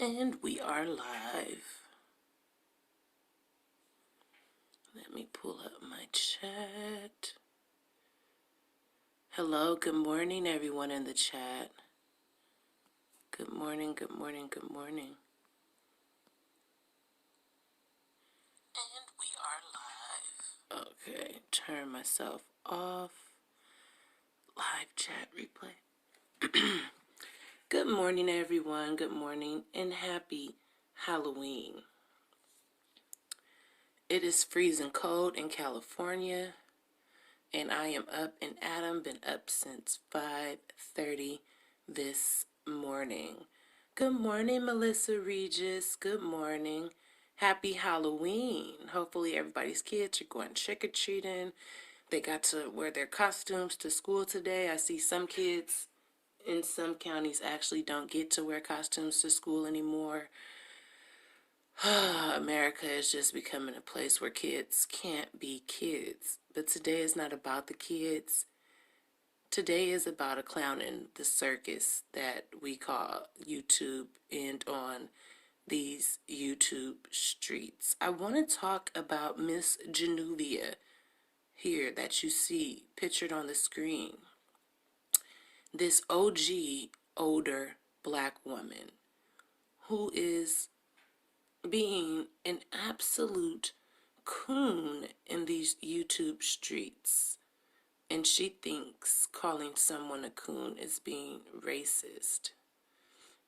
And we are live. Let me pull up my chat. Hello, good morning, everyone in the chat. Good morning, good morning, good morning. And we are live. Okay, turn myself off. Live chat replay. Good morning, everyone. Good morning, and happy Halloween. It is freezing cold in California, and I am up and Adam been up since 5:30 this morning. Good morning, Melissa Regis. Good morning. Happy Halloween. Hopefully everybody's kids are going trick-or-treating. They got to wear their costumes to school today. I see some kids in some counties actually don't get to wear costumes to school anymore. America is just becoming a place where kids can't be kids. But today is not about the kids. Today is about a clown in the circus that we call YouTube and on these YouTube streets. I want to talk about Miss JANUBIA here that you see pictured on the screen. This OG, older black woman who is being an absolute coon in these YouTube streets. And she thinks calling someone a coon is being racist.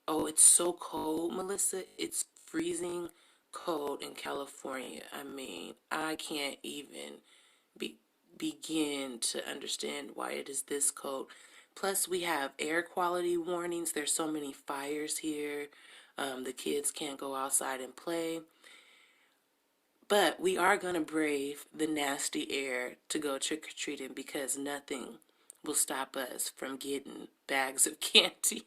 Oh, it's so cold, Melissa. It's freezing cold in California. I mean, I can't even begin to understand why it is this cold. Plus, we have air quality warnings. There's so many fires here. The kids can't go outside and play. But we are going to brave the nasty air to go trick-or-treating because nothing will stop us from getting bags of candy.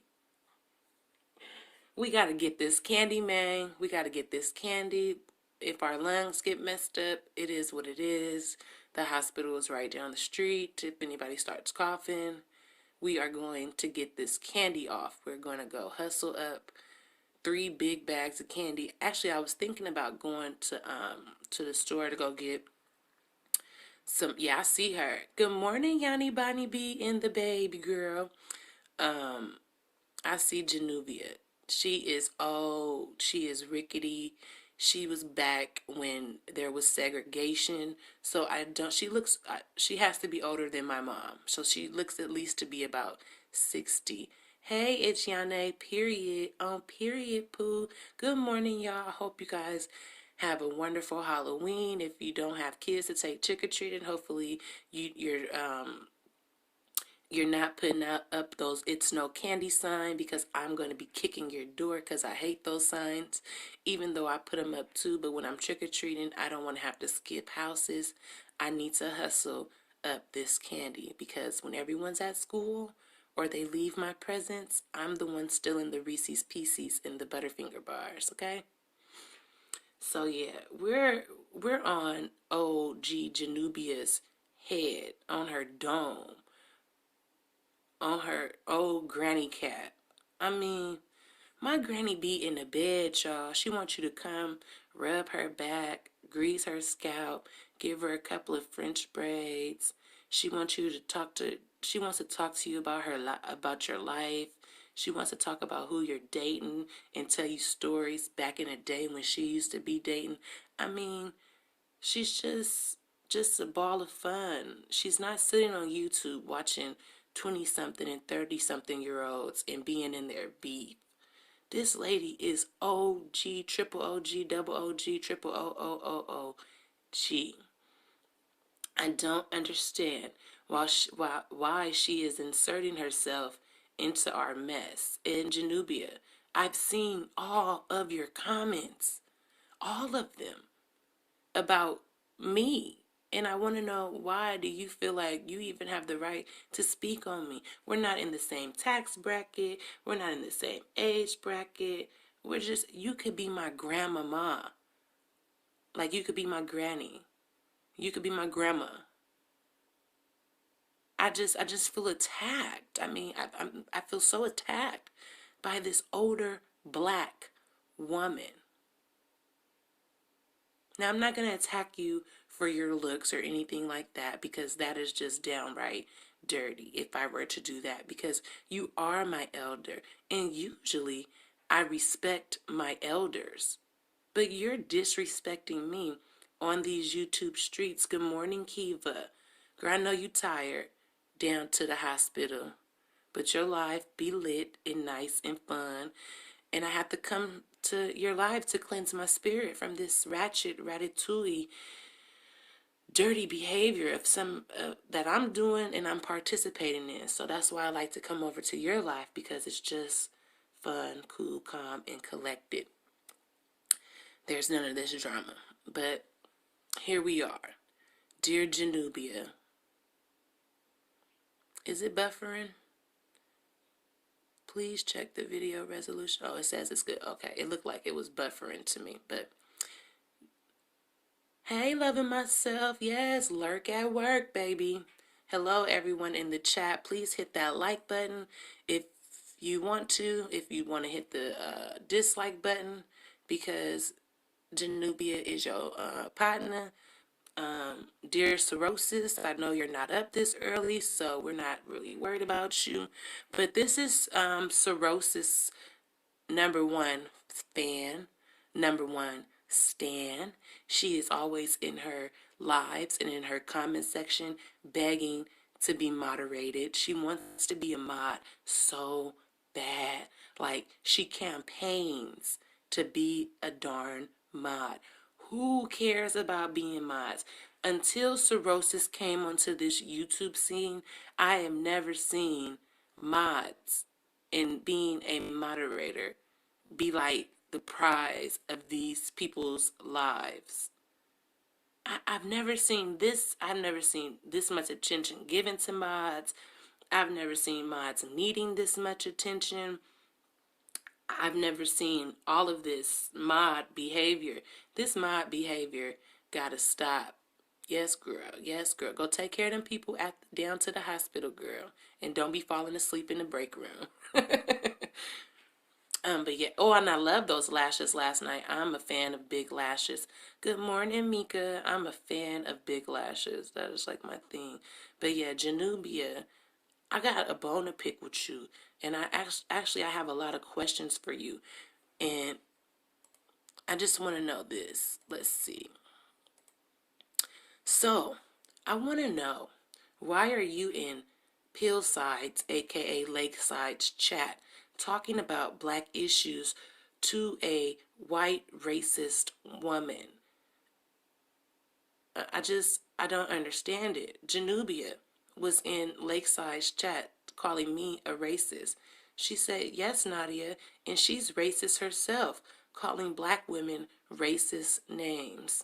We got to get this candy, man. We got to get this candy. If our lungs get messed up, it is what it is. The hospital is right down the street. If anybody starts coughing, we are going to get this candy off. We're going to go hustle up 3 big bags of candy. Actually, I was thinking about going to the store to go get some. Yeah, I see her. Good morning, Yanni Bonnie B and the baby girl. I see JANUBIA. She is old. She is rickety. She was back when there was segregation. So she has to be older than my mom. So she looks at least to be about 60. Hey, it's Yane, period, on period, poo. Good morning, y'all. I hope you guys have a wonderful Halloween. If you don't have kids to take trick-or-treating, hopefully you're not putting up those "it's no candy" sign, because I'm going to be kicking your door because I hate those signs, even though I put them up too. But when I'm trick-or-treating, I don't want to have to skip houses. I need to hustle up this candy because when everyone's at school or they leave my presence, I'm the one still in the Reese's Pieces and the Butterfinger bars, okay? So yeah, we're on OG JANUBIA's head, on her dome, on her old granny cat. I mean, my granny be in the bed, y'all. She wants you to come rub her back, grease her scalp, give her a couple of French braids. She wants to talk to you about about your life. She wants to talk about who you're dating and tell you stories back in the day when she used to be dating. I mean, she's just a ball of fun. She's not sitting on YouTube watching 20-something and 30-something-year-olds and being in their beef. This lady is OG, triple OG, double OG, triple OOOOG. I don't understand why she is inserting herself into our mess. In JANUBIA, I've seen all of your comments, all of them, about me. And I want to know, why do you feel like you even have the right to speak on me? We're not in the same tax bracket. We're not in the same age bracket. You could be my grandmama. Like, you could be my granny. You could be my grandma. I just feel attacked. I mean, I feel so attacked by this older black woman. Now, I'm not going to attack you for your looks or anything like that, because that is just downright dirty if I were to do that, because you are my elder, and usually I respect my elders. But you're disrespecting me on these YouTube streets. Good morning, Kiva. Girl, I know you tired. Down to the hospital. But your life be lit and nice and fun. And I have to come to your life to cleanse my spirit from this ratchet, ratatouille, dirty behavior of some that I'm doing and I'm participating in. So that's why I like to come over to your life, because it's just fun, cool, calm, and collected. There's none of this drama. But here we are. Dear JANUBIA. Is it buffering? Please check the video resolution. Oh, it says it's good. Okay, it looked like it was buffering to me. But hey, loving myself. Yes, lurk at work, baby. Hello, everyone in the chat. Please hit that like button if you want to. If you want to hit the dislike button, because JANUBIA is your partner. Dear Cirrhosis, I know you're not up this early, so we're not really worried about you. But this is Cirrhosis #1 fan, #1 stan. She is always in her lives and in her comment section begging to be moderated. She wants to be a mod so bad. Like, she campaigns to be a darn mod. Who cares about being mods? Until Cirrhosis came onto this YouTube scene, I have never seen mods and being a moderator be like the prize of these people's lives. I've never seen this. I've never seen this much attention given to mods. I've never seen mods needing this much attention. I've never seen all of this mod behavior. This mod behavior gotta stop. Yes, girl. Yes, girl. Go take care of them people down to the hospital, girl. And don't be falling asleep in the break room. But yeah. Oh, and I love those lashes last night. I'm a fan of big lashes. Good morning, Mika. I'm a fan of big lashes. That is like my thing. But yeah, JANUBIA, I got a bone to pick with you. And I actually have a lot of questions for you. And I just want to know this. Let's see. So, I want to know, why are you in Pillside's, aka Lakeside's chat, talking about black issues to a white racist woman? I don't understand it. JANUBIA was in Lakeside's chat calling me a racist. She said, yes, Nadia, and she's racist herself, calling black women racist names.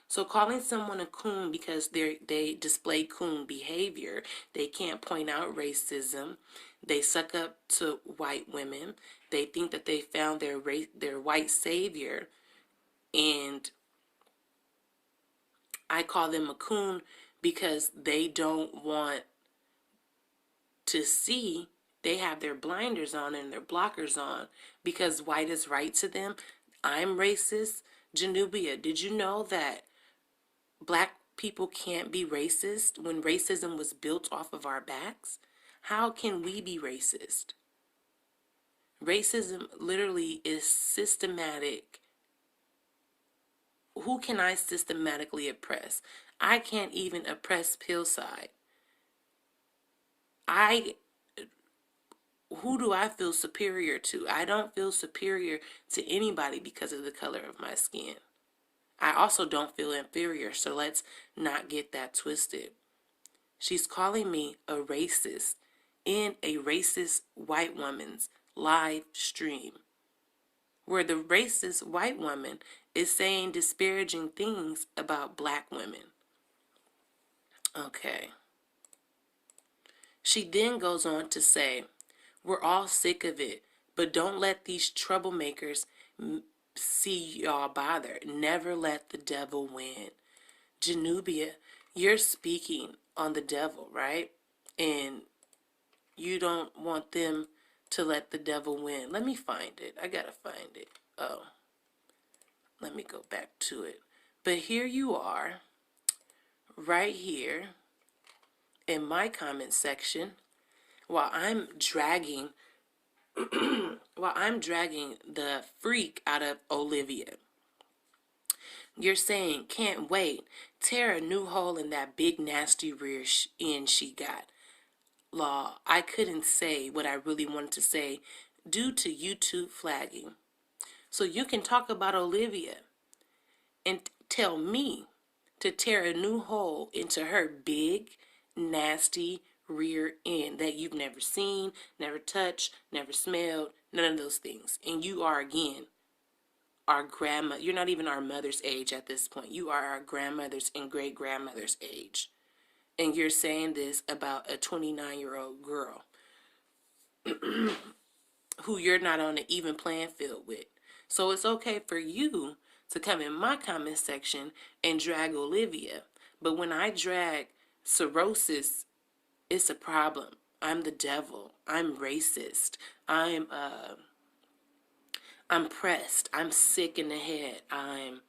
So calling someone a coon because they display coon behavior, they can't point out racism, they suck up to white women, they think that they found their white savior, and I call them a coon because they don't want to see, they have their blinders on and their blockers on because white is right to them. I'm racist. JANUBIA, did you know that black people can't be racist when racism was built off of our backs? How can we be racist? Racism literally is systematic. Who can I systematically oppress? I can't even oppress Pillside. Who do I feel superior to? I don't feel superior to anybody because of the color of my skin. I also don't feel inferior, so let's not get that twisted. She's calling me a racist in a racist white woman's live stream, where the racist white woman is saying disparaging things about black women. Okay. She then goes on to say, we're all sick of it, but don't let these troublemakers see y'all bother. Never let the devil win. JANUBIA, you're speaking on the devil, right? And you don't want them to let the devil win. Let me find it. I gotta find it. Oh, let me go back to it. But here you are, right here in my comment section, while I'm dragging the freak out of Olivia. You're saying, can't wait, tear a new hole in that big nasty rear end she got. Law, I couldn't say what I really wanted to say due to YouTube flagging. So you can talk about Olivia and tell me to tear a new hole into her big, nasty rear end that you've never seen, never touched, never smelled, none of those things. And you are, again, our grandma. You're not even our mother's age at this point. You are our grandmother's and great-grandmother's age. And you're saying this about a 29-year-old girl who you're not on an even playing field with. So it's okay for you to come in my comment section and drag Olivia. But when I drag cirrhosis, it's a problem. I'm the devil. I'm racist. I'm pressed. I'm sick in the head. I'm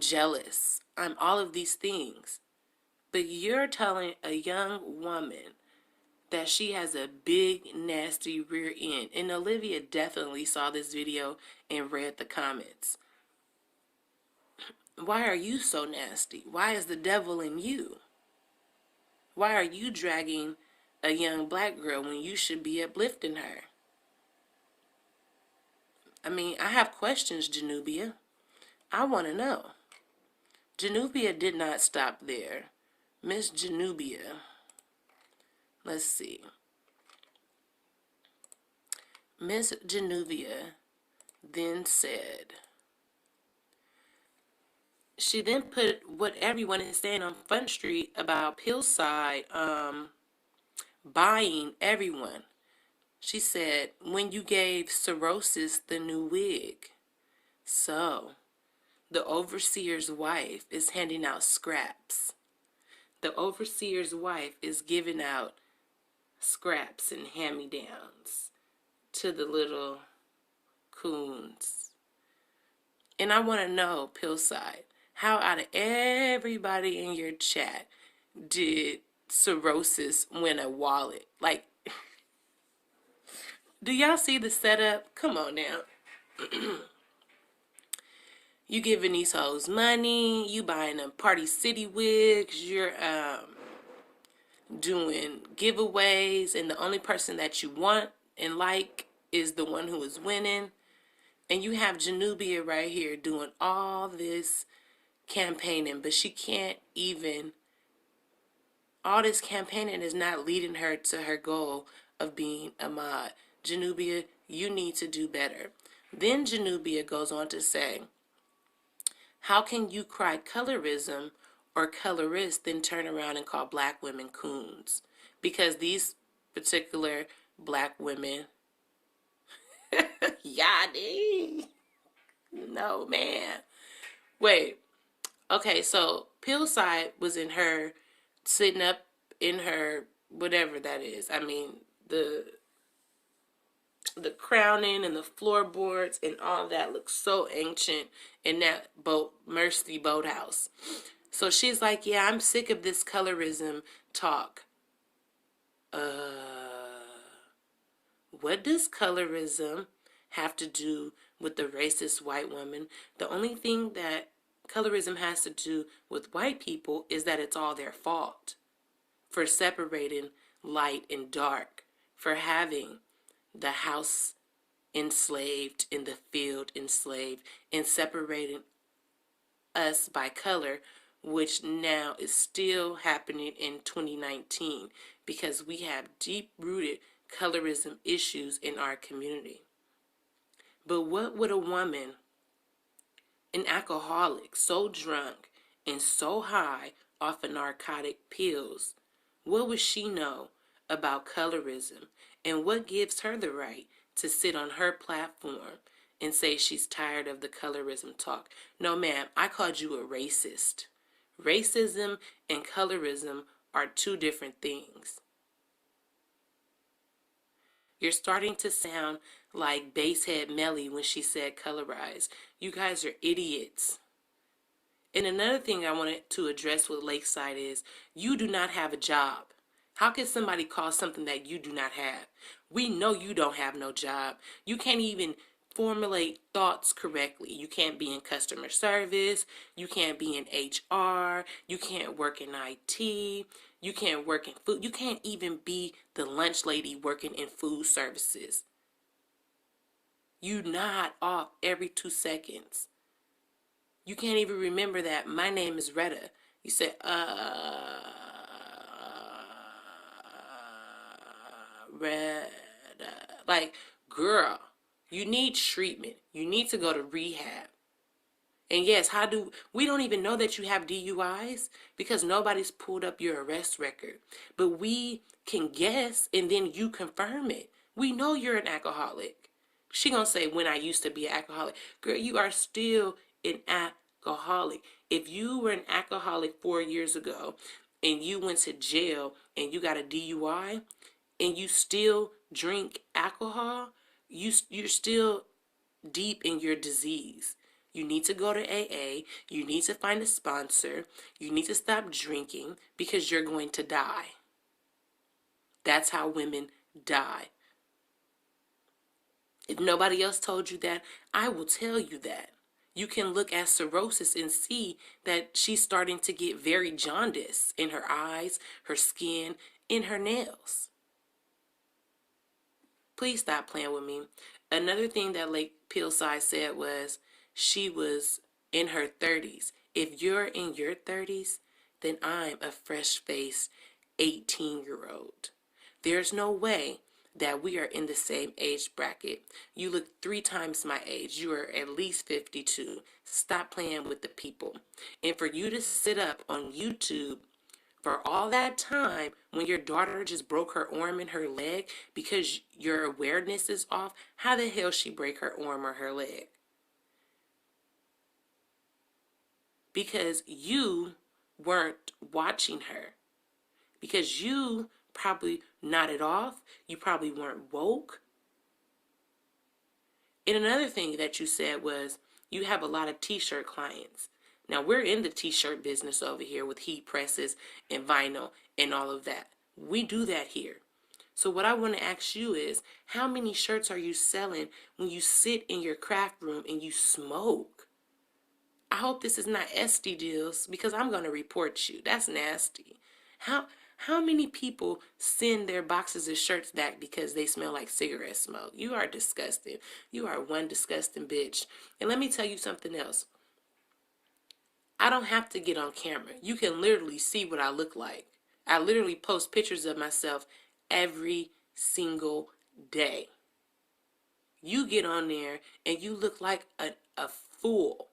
jealous. I'm all of these things. But you're telling a young woman that she has a big, nasty rear end. And Olivia definitely saw this video and read the comments. Why are you so nasty? Why is the devil in you? Why are you dragging a young black girl when you should be uplifting her? I mean, I have questions, JANUBIA. I want to know. JANUBIA did not stop there. Miss JANUBIA, let's see. Miss JANUBIA then said, she then put what everyone is saying on Front Street about Pillside buying everyone. She said, when you gave cirrhosis the new wig. So, the overseer's wife is handing out scraps. The overseer's wife is giving out scraps and hand-me-downs to the little coons. And I want to know, Pillside, how out of everybody in your chat did cirrhosis win a wallet? Like, do y'all see the setup? Come on now. You giving these hoes money, you buying them Party City wigs, you're doing giveaways, and the only person that you want and like is the one who is winning. And you have JANUBIA right here doing all this campaigning, but she can't even, all this campaigning is not leading her to her goal of being a mod. JANUBIA, you need to do better. Then JANUBIA goes on to say, how can you cry colorism or colorist, then turn around and call black women coons? Because these particular black women, yadi, no man. Wait, okay, so Pillside was in her, sitting up in her, whatever that is. I mean, the crowning and the floorboards and all that looks so ancient in that Mercy boathouse. So she's like, yeah, I'm sick of this colorism talk. What does colorism have to do with the racist white woman? The only thing that colorism has to do with white people is that it's all their fault for separating light and dark, for having the house enslaved and the field enslaved, and separating us by color, which now is still happening in 2019 because we have deep-rooted colorism issues in our community. But what would a woman, an alcoholic, so drunk and so high off of narcotic pills, what would she know about colorism? And what gives her the right to sit on her platform and say she's tired of the colorism talk? No, ma'am, I called you a racist. Racism and colorism are two different things. You're starting to sound like Basshead Melly when she said colorized. You guys are idiots. And another thing I wanted to address with Lakeside is you do not have a job. How can somebody call something that you do not have? We know you don't have no job. You can't even formulate thoughts correctly. You can't be in customer service. You can't be in HR. You can't work in IT. You can't work in food. You can't even be the lunch lady working in food services. You nod off every 2 seconds. You can't even remember that my name is Retta. You say, Retta. Like, girl, you need treatment. You need to go to rehab. And yes, we don't even know that you have DUIs because nobody's pulled up your arrest record. But we can guess and then you confirm it. We know you're an alcoholic. She gonna say, when I used to be an alcoholic. Girl, you are still an alcoholic. If you were an alcoholic 4 years ago and you went to jail and you got a DUI and you still drink alcohol, you're still deep in your disease. You need to go to AA. You need to find a sponsor. You need to stop drinking because you're going to die. That's how women die. If nobody else told you that, I will tell you that. You can look at cirrhosis and see that she's starting to get very jaundiced in her eyes, her skin, in her nails. Please stop playing with me. Another thing that Lake Pillside said was she was in her 30s. If you're in your 30s, then I'm a fresh-faced 18-year-old. There's no way that we are in the same age bracket. You look 3 times my age. You are at least 52. Stop playing with the people. And for you to sit up on YouTube for all that time when your daughter just broke her arm and her leg because your awareness is off, how the hell she break her arm or her leg? Because you weren't watching her. Because you probably nodded off. You probably weren't woke. And another thing that you said was you have a lot of t-shirt clients. Now, we're in the t-shirt business over here with heat presses and vinyl and all of that. We do that here. So what I want to ask you is, how many shirts are you selling when you sit in your craft room and you smoke? I hope this is not SD deals because I'm going to report you. That's nasty. How many people send their boxes of shirts back because they smell like cigarette smoke? You are disgusting. You are one disgusting bitch. And let me tell you something else. I don't have to get on camera. You can literally see what I look like. I literally post pictures of myself every single day. You get on there and you look like a fool.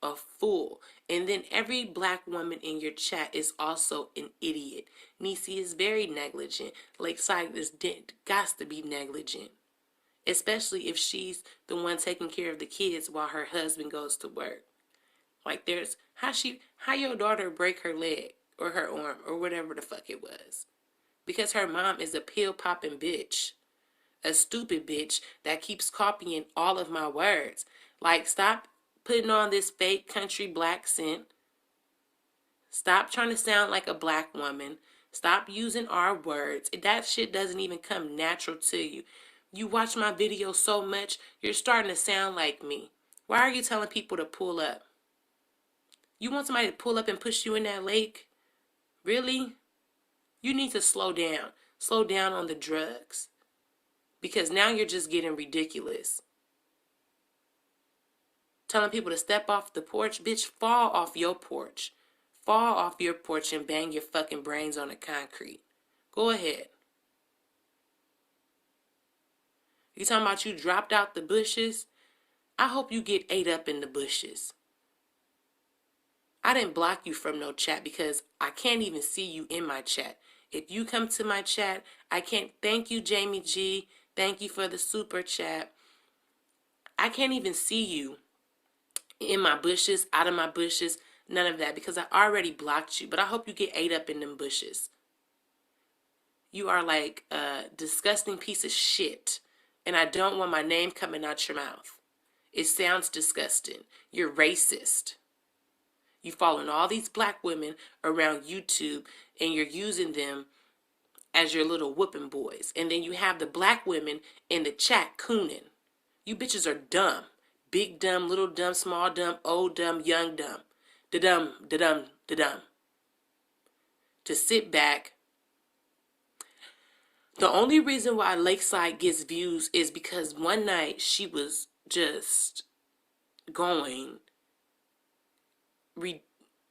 A fool. And then every black woman in your chat is also an idiot. Niecy is very negligent. Lakeside is got to be negligent. Especially if she's the one taking care of the kids while her husband goes to work. Like there's how your daughter break her leg or her arm or whatever the fuck it was. Because her mom is a pill popping bitch. A stupid bitch that keeps copying all of my words. Like, stop putting on this fake country black scent. Stop trying to sound like a black woman. Stop using our words. That shit doesn't even come natural to you. You watch my videos so much, you're starting to sound like me. Why are you telling people to pull up? You want somebody to pull up and push you in that lake? Really? You need to slow down. Slow down on the drugs. Because now you're just getting ridiculous. Telling people to step off the porch. Bitch, fall off your porch. Fall off your porch and bang your fucking brains on the concrete. Go ahead. You talking about you dropped out the bushes? I hope you get ate up in the bushes. I didn't block you from no chat because I can't even see you in my chat. If you come to my chat, I can't. Thank you, Jamie G. Thank you for the super chat. I can't even see you in my bushes, out of my bushes, none of that because I already blocked you. But I hope you get ate up in them bushes. You are like a disgusting piece of shit. And I don't want my name coming out your mouth. It sounds disgusting. You're racist. You following all these black women around YouTube and you're using them as your little whooping boys. And then you have the black women in the chat cooning. You bitches are dumb. Big dumb, little dumb, small dumb, old dumb, young dumb. Da-dum, da-dum, da-dum. To sit back. The only reason why Lakeside gets views is because one night she was just going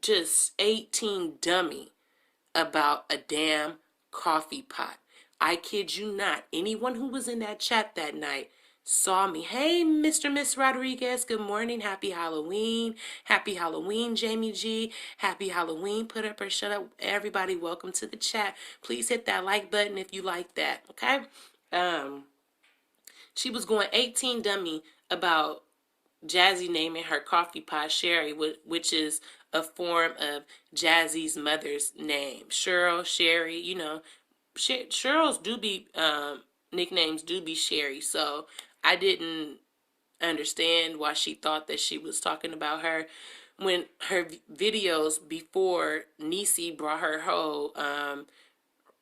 just 18 dummy about a damn coffee pot. I kid you not. Anyone who was in that chat that night saw me. Hey, Mr. Miss Rodriguez, good morning. Happy Halloween. Happy Halloween, Jamie G. Happy Halloween. Put up or shut up. Everybody, welcome to the chat. Please hit that like button if you like that, okay? She was going 18 dummy about Jazzy naming her coffee pot Sherry, which is a form of Jazzy's mother's name. Cheryl, Sherry, you know, Cheryl's do be, nicknames do be Sherry, so I didn't understand why she thought that she was talking about her. When her videos before Niecy brought her whole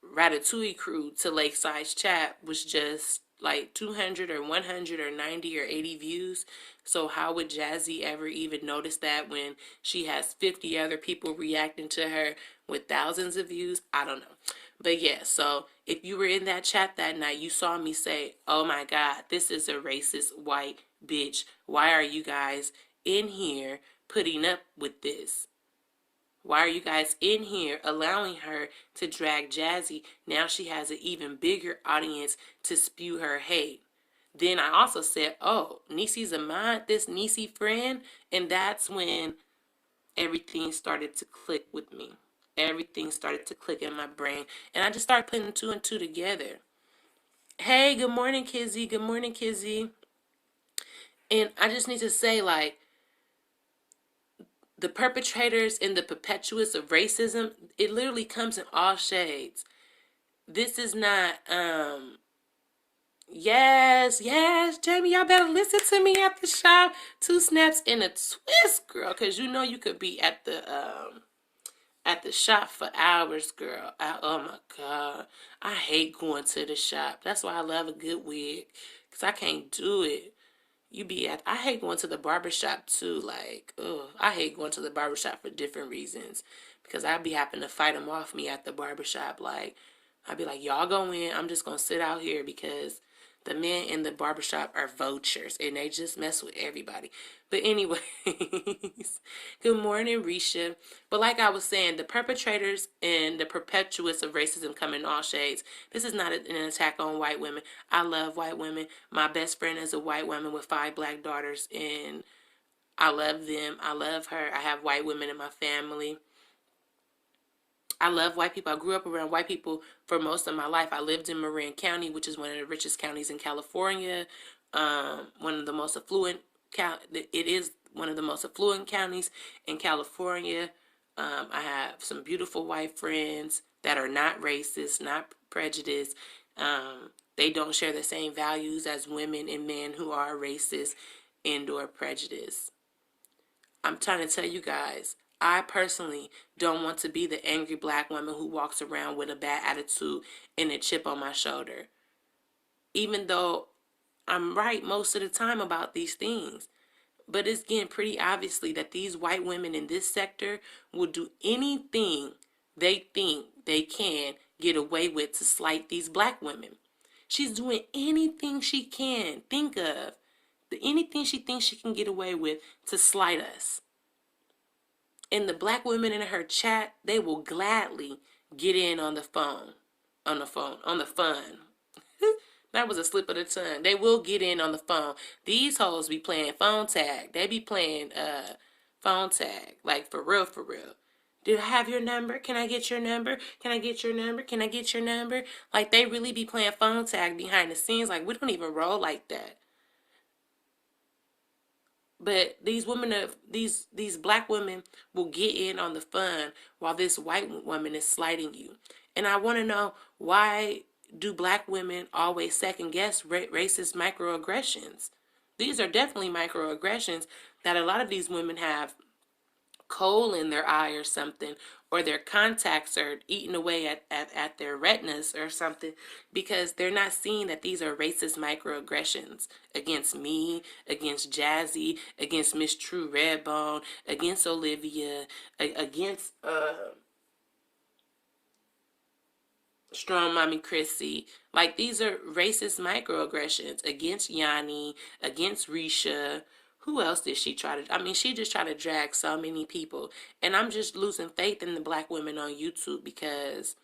Ratatouille crew to Lakeside's chat was just like 200 or 100 or 90 or 80 views. So how would Jazzy ever even notice that when she has 50 other people reacting to her with thousands of views? I don't know. But yeah, so if you were in that chat that night, you saw me say, oh my God, this is a racist white bitch. Why are you guys in here putting up with this? Why are you guys in here allowing her to drag Jazzy? Now she has an even bigger audience to spew her hate. Then I also said, oh, Niecy's a mod, this Niecy friend. And that's when everything started to click with me. Everything started to click in my brain. And I just started putting two and two together. Hey, good morning, Kizzy. Good morning, Kizzy. And I just need to say, like, the perpetrators and the perpetuous of racism, it literally comes in all shades. This is not, yes, Jamie, y'all better listen to me at the shop. 2 snaps and a twist, girl, because you know you could be at the shop for hours, girl. Oh my God. I hate going to the shop. That's why I love a good wig, because I can't do it. I hate going to the barbershop too. Like, I hate going to the barbershop for different reasons. Because I'd be having to fight them off me at the barbershop. Like, I'd be like, y'all go in. I'm just going to sit out here because the men in the barbershop are vultures. And they just mess with everybody. But anyways, good morning, Risha. But like I was saying, the perpetrators and the perpetuous of racism come in all shades. This is not an attack on white women. I love white women. My best friend is a white woman with 5 black daughters, and I love them. I love her. I have white women in my family. I love white people. I grew up around white people for most of my life. I lived in Marin County, which is one of the richest counties in California. One of the most affluent it is one of the most affluent counties in California. I have some beautiful white friends that are not racist, not prejudiced. They don't share the same values as women and men who are racist and or prejudiced. I'm trying to tell you guys, I personally don't want to be the angry black woman who walks around with a bad attitude and a chip on my shoulder. Even though I'm right most of the time about these things. But it's getting pretty obviously that these white women in this sector will do anything they think they can get away with to slight these black women. She's doing anything she can think of, anything she thinks she can get away with to slight us. And the black women in her chat, they will gladly get in on the fun. That was a slip of the tongue. They will get in on the phone. These hoes be playing phone tag. They be playing phone tag. Like, for real, for real. Do I have your number? Can I get your number? Can I get your number? Can I get your number? Like, they really be playing phone tag behind the scenes. Like, we don't even roll like that. But these women of these black women will get in on the fun while this white woman is slighting you. And I want to know, why do black women always second guess racist microaggressions? These are definitely microaggressions that a lot of these women have coal in their eye or something, or their contacts are eating away at their retinas or something, because they're not seeing that these are racist microaggressions against me, against Jazzy, against Miss True Redbone, against Olivia, against Strong Mommy Chrissy. Like, these are racist microaggressions against Yanni, against Risha. Who else did she try to? I mean, she just tried to drag so many people. And I'm just losing faith in the black women on YouTube, because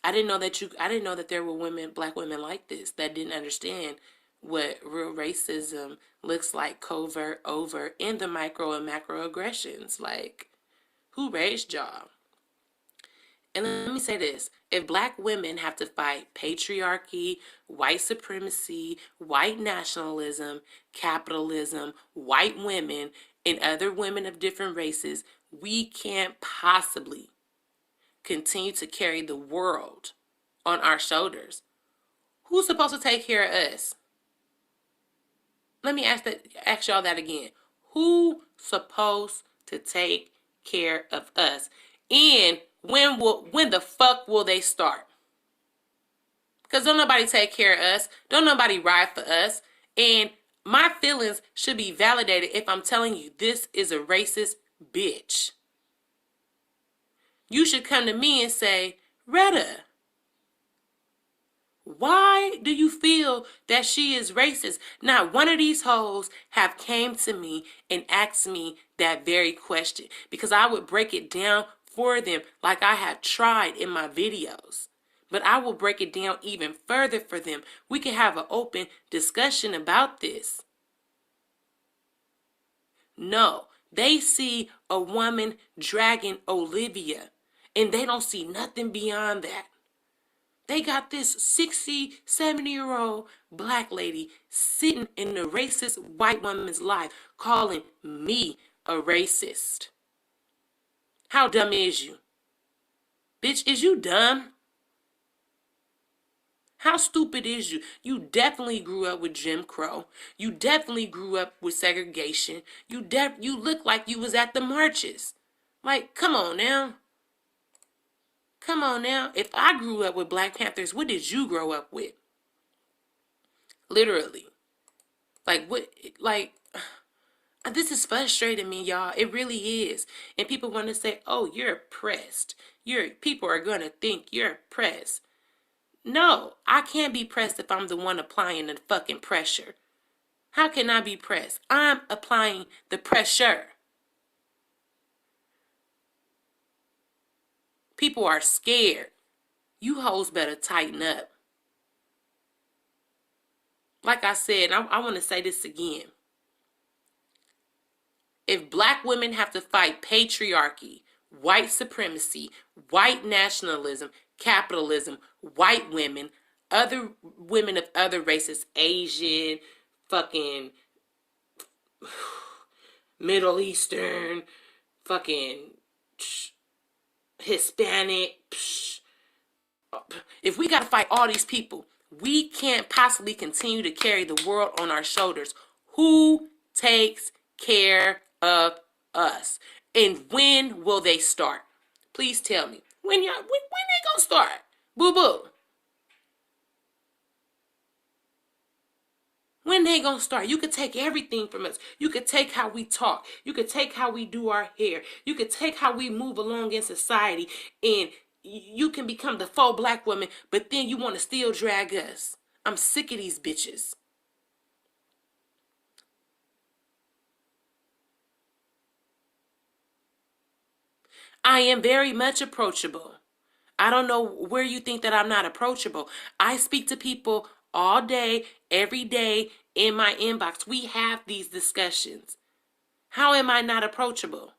I didn't know that there were black women like this, that didn't understand what real racism looks like, covert, overt, and the micro and macroaggressions. Like, who raised y'all? And let me say this: if black women have to fight patriarchy, white supremacy, white nationalism, capitalism, white women, and other women of different races, we can't possibly continue to carry the world on our shoulders. Who's supposed to take care of us? Let me ask y'all that again. Who's supposed to take care of us? And when the fuck will they start? Because don't nobody take care of us. Don't nobody ride for us. And my feelings should be validated if I'm telling you this is a racist bitch. You should come to me and say, Retta, why do you feel that she is racist? Not one of these hoes have came to me and asked me that very question, because I would break it down for them like I have tried in my videos. But I will break it down even further for them. We can have an open discussion about this. No, they see a woman dragging Olivia, and they don't see nothing beyond that. They got this 60, 70-year-old black lady sitting in a racist white woman's life calling me a racist. How dumb is you? Bitch, is you dumb? How stupid is you? You definitely grew up with Jim Crow. You definitely grew up with segregation. You look like you was at the marches. Like, come on now. Come on now. If I grew up with Black Panthers, what did you grow up with? Literally. Like, what, like, this is frustrating me, y'all. It really is. And people want to say, oh, you're oppressed. People are going to think you're oppressed. No, I can't be pressed if I'm the one applying the fucking pressure. How can I be pressed? I'm applying the pressure. People are scared. You hoes better tighten up. Like I said, I want to say this again. If black women have to fight patriarchy, white supremacy, white nationalism, capitalism, white women, other women of other races, Asian, fucking Middle Eastern, fucking Hispanic, if we got to fight all these people, we can't possibly continue to carry the world on our shoulders. Who takes care of us? And when will they start? Please tell me. When they gonna start? Boo boo. When they gonna start? You could take everything from us. You could take how we talk. You could take how we do our hair. You could take how we move along in society, and you can become the faux black woman, but then you want to still drag us. I'm sick of these bitches. I am very much approachable. I don't know where you think that I'm not approachable. I speak to people all day, every day in my inbox. We have these discussions. How am I not approachable?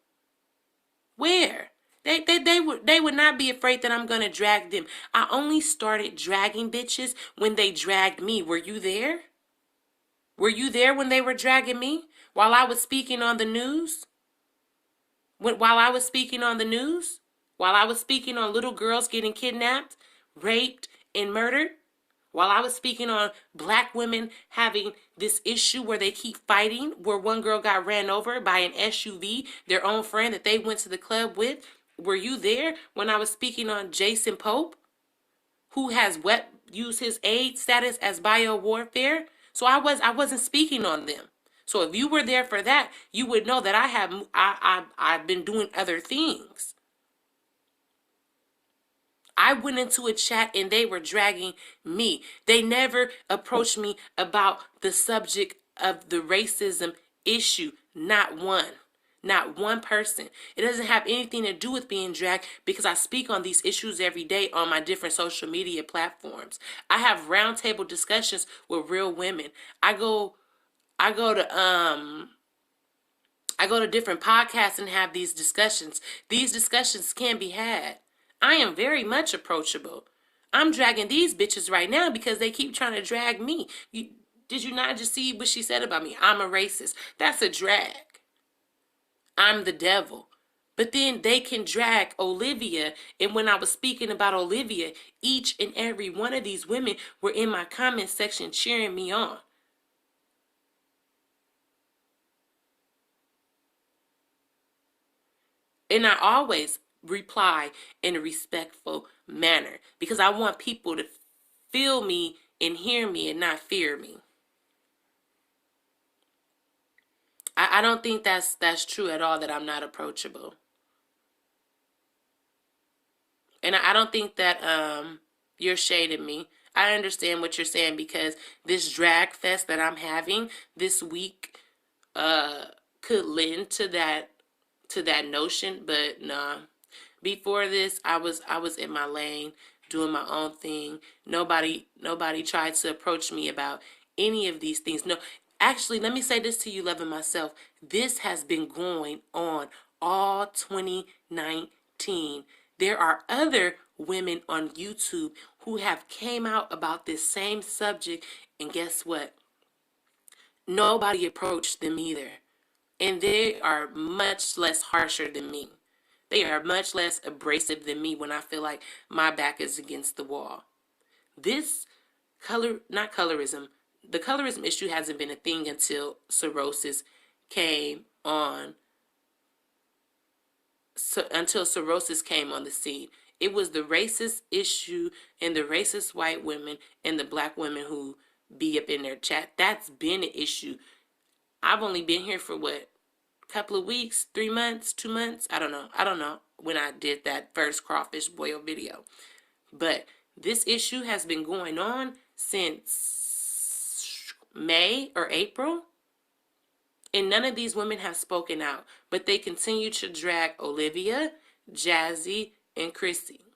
Where? They would not be afraid that I'm going to drag them. I only started dragging bitches when they dragged me. Were you there? Were you there when they were dragging me? While I was speaking on the news? While I was speaking on the news? While I was speaking on little girls getting kidnapped, raped, and murdered? While I was speaking on black women having this issue where they keep fighting, where one girl got ran over by an SUV, their own friend that they went to the club with? Were you there when I was speaking on Jason Pope, who has used his aid status as biowarfare? So I wasn't speaking on them. So if you were there for that, you would know that I've been doing other things. I went into a chat and they were dragging me. They never approached me about the subject of the racism issue. Not one. Not one person. It doesn't have anything to do with being dragged because I speak on these issues every day on my different social media platforms. I have roundtable discussions with real women. I go to different podcasts and have these discussions. These discussions can be had. I am very much approachable. I'm dragging these bitches right now because they keep trying to drag me. Did you not just see what she said about me? I'm a racist. That's a drag. I'm the devil. But then they can drag Olivia. And when I was speaking about Olivia, each and every one of these women were in my comment section cheering me on. And I always reply in a respectful manner because I want people to feel me and hear me and not fear me. I don't think that's true at all, that I'm not approachable. And I don't think that you're shading me. I understand what you're saying because this drag fest that I'm having this week could lend to that notion, but nah. Before this, I was in my lane doing my own thing. Nobody tried to approach me about any of these things. No, actually, let me say this to you, loving myself. This has been going on all 2019. There are other women on YouTube who have came out about this same subject, and guess what? Nobody approached them either. And they are much less harsher than me. They are much less abrasive than me when I feel like my back is against the wall. This not colorism, the colorism issue hasn't been a thing until cirrhosis came on. Until cirrhosis came on the scene. It was the racist issue and the racist white women and the black women who be up in their chat. That's been an issue. I've only been here for what? Couple of weeks, 3 months, 2 months. I don't know when I did that first crawfish boil video. But this issue has been going on since May or April. And none of these women have spoken out. But they continue to drag Olivia, Jazzy, and Chrissy.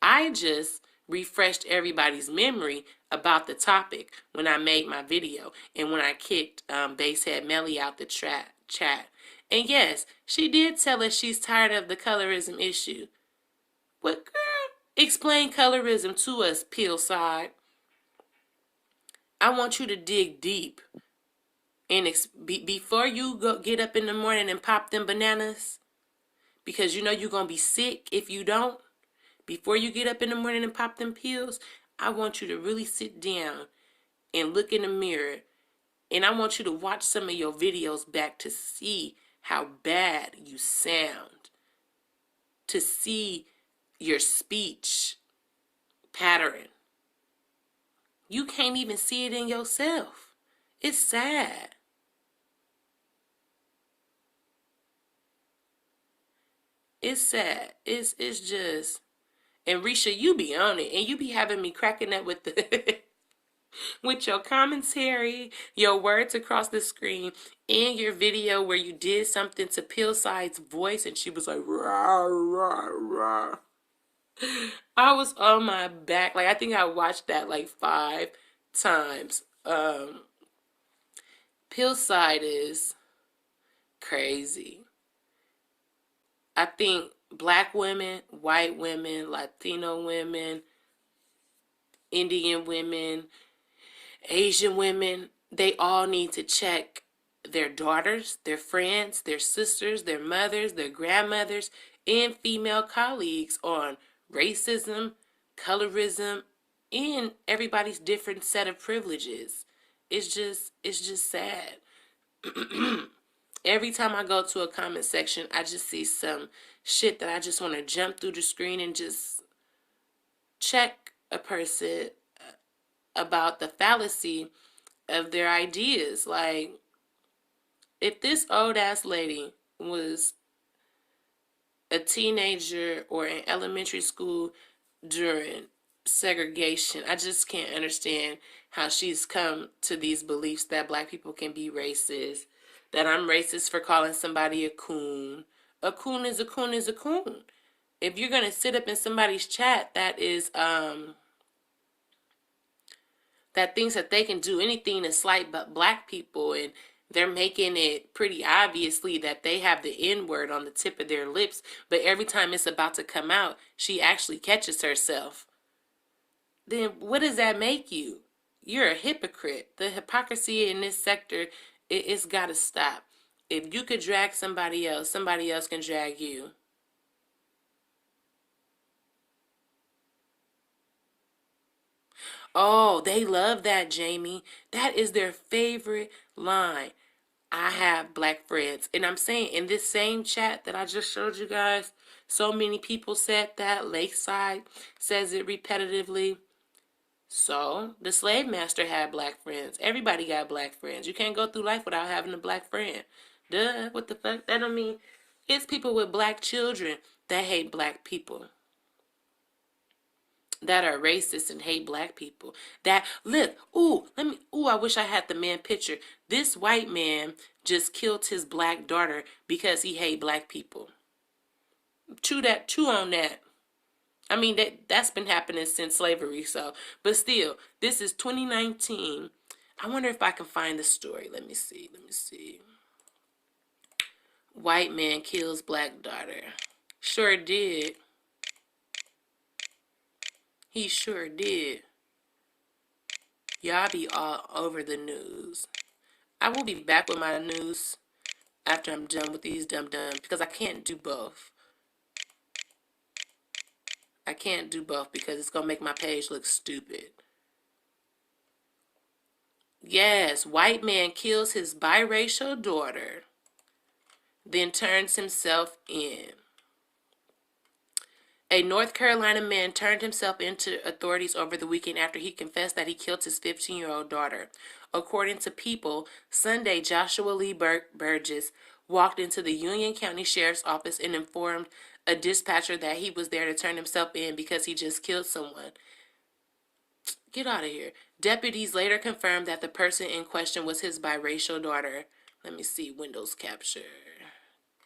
I just refreshed everybody's memory about the topic when I made my video and when I kicked Basehead Melly out the chat. And yes, she did tell us she's tired of the colorism issue. What, girl? Explain colorism to us, Pillside. I want you to dig deep. And before you get up in the morning and pop them bananas, because you know you're going to be sick if you don't, before you get up in the morning and pop them pills, I want you to really sit down and look in the mirror. And I want you to watch some of your videos back to see how bad you sound. To see your speech pattern. You can't even see it in yourself. It's sad. It's sad. It's just... And Risha, you be on it, and you be having me cracking up with the with your commentary, your words across the screen, and your video where you did something to Pillside's voice, and she was like, rah, rah, rah. I was on my back. Like, I think I watched that like 5 times. Pillside is crazy. I think black women, white women, Latino women, Indian women, Asian women, they all need to check their daughters, their friends, their sisters, their mothers, their grandmothers, and female colleagues on racism, colorism, and everybody's different set of privileges. It's just sad. Every time I go to a comment section, I just see some shit that I just want to jump through the screen and just check a person about the fallacy of their ideas. Like, if this old ass lady was a teenager or in elementary school during segregation, I just can't understand how she's come to these beliefs that black people can be racist, that I'm racist for calling somebody a coon. A coon is a coon is a coon. If you're going to sit up in somebody's chat that thinks that they can do anything to slight black people, and they're making it pretty obviously that they have the N-word on the tip of their lips, but every time it's about to come out, she actually catches herself, then what does that make you? You're a hypocrite. The hypocrisy in this sector, it's got to stop. If you could drag somebody else can drag you. Oh, they love that, Jamie. That is their favorite line. I have black friends. And I'm saying, in this same chat that I just showed you guys, so many people said that. Lakeside says it repetitively. So, the slave master had black friends. Everybody got black friends. You can't go through life without having a black friend. Duh, what the fuck? That don't mean it's people with black children that hate black people, that are racist and hate black people. That, look, I wish I had the man picture. This white man just killed his black daughter because he hate black people. Chew on that. I mean, that's been happening since slavery, so, but still, this is 2019. I wonder if I can find the story. Let me see. White man kills black daughter. Sure did. He sure did. Y'all be all over the news. I will be back with my news after I'm done with these dum-dums, because I can't do both. Because it's going to make my page look stupid. Yes, white man kills his biracial daughter, then turns himself in. A North Carolina man turned himself into authorities over the weekend after he confessed that he killed his 15-year-old daughter. According to People, Sunday, Joshua Lee Burgess walked into the Union County Sheriff's Office and informed a dispatcher that he was there to turn himself in because he just killed someone. Get out of here. Deputies later confirmed that the person in question was his biracial daughter. Let me see. Windows capture.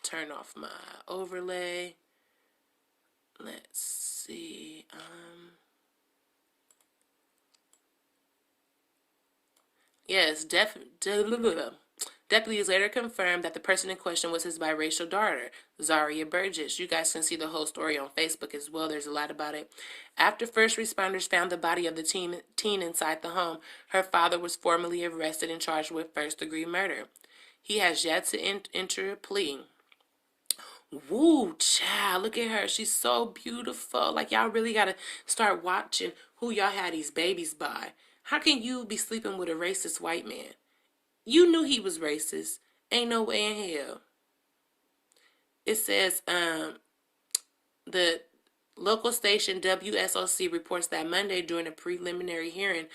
Turn off my overlay. Let's see. Yes, deputies later confirmed that the person in question was his biracial daughter, Zaria Burgess. You guys can see the whole story on Facebook as well. There's a lot about it. After first responders found the body of the teen inside the home, her father was formally arrested and charged with first-degree murder. He has yet to enter a plea. Woo, child, look at her. She's so beautiful. Like, y'all really got to start watching who y'all had these babies by. How can you be sleeping with a racist white man? You knew he was racist. Ain't no way in hell. It says, the local station WSOC reports that Monday during a preliminary hearing,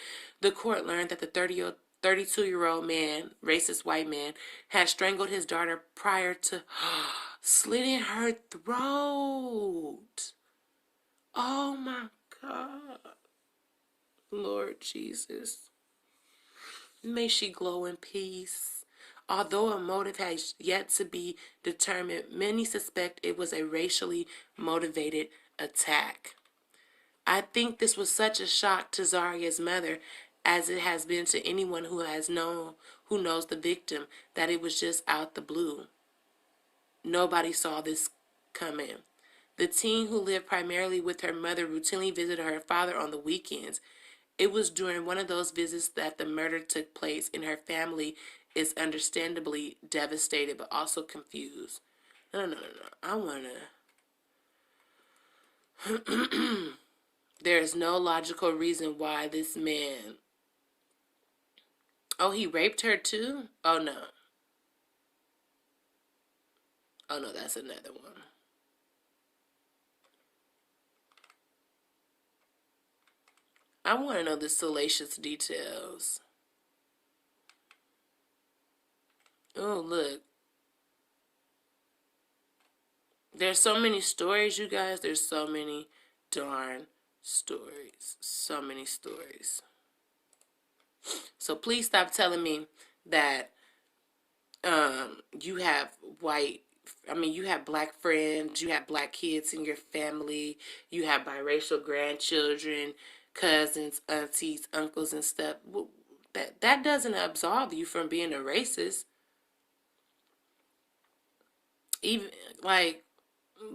the court learned that the 32-year-old man, racist white man, had strangled his daughter prior to slitting her throat. Oh my God. Lord Jesus. May she glow in peace. Although a motive has yet to be determined, many suspect it was a racially motivated attack. I think this was such a shock to Zaria's mother, as it has been to anyone who knows the victim, that it was just out the blue. Nobody saw this coming. The teen, who lived primarily with her mother, routinely visited her father on the weekends. It was during one of those visits that the murder took place, and her family is understandably devastated but also confused. No. I want to. There is no logical reason why this man. Oh, he raped her too? Oh, no. Oh, no, that's another one. I want to know the salacious details. Oh, look. There's so many stories, you guys. There's so many darn stories. So many stories. So please stop telling me that you have you have black friends, you have black kids in your family, you have biracial grandchildren, cousins, aunties, uncles, and stuff. That doesn't absolve you from being a racist. Even like,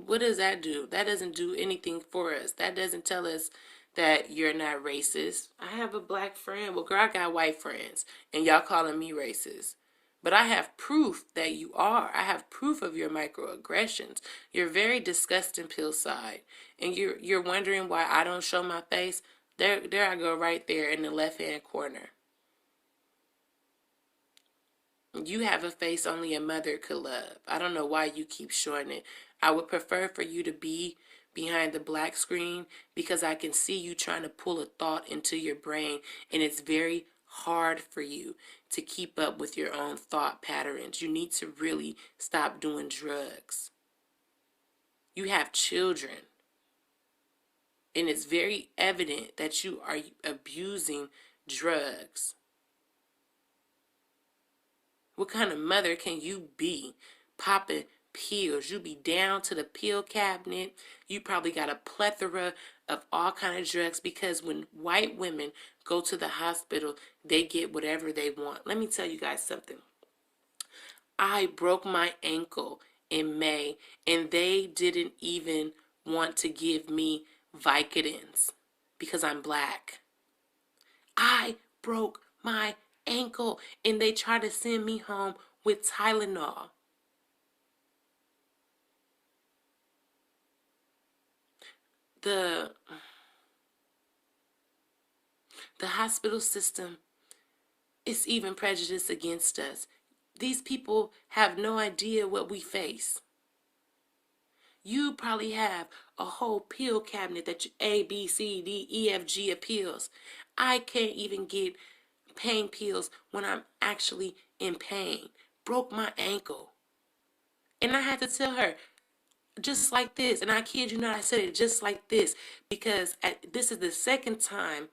what does that do? That doesn't do anything for us. That doesn't tell us that you're not racist. I have a black friend. Well, girl, I got white friends, and y'all calling me racist. But I have proof that you are. I have proof of your microaggressions. You're very disgusting, Pillside, and you're wondering why I don't show my face. There I go, right there in the left-hand corner. You have a face only a mother could love. I don't know why you keep showing it. I would prefer for you to be behind the black screen because I can see you trying to pull a thought into your brain, and it's very hard for you to keep up with your own thought patterns. You need to really stop doing drugs. You have children, and it's very evident that you are abusing drugs. What kind of mother can you be popping pills? You be down to the pill cabinet. You probably got a plethora of all kind of drugs because when white women go to the hospital, they get whatever they want. Let me tell you guys something. I broke my ankle in May, and they didn't even want to give me Vicodins because I'm black. I broke my ankle, and they tried to send me home with Tylenol. The hospital system is even prejudiced against us. These people have no idea what we face. You probably have a whole pill cabinet that you A, B, C, D, E, F, G of pills. I can't even get pain pills when I'm actually in pain. Broke my ankle. And I had to tell her, just like this. And I kid you not, I said it just like this. Because this is the second time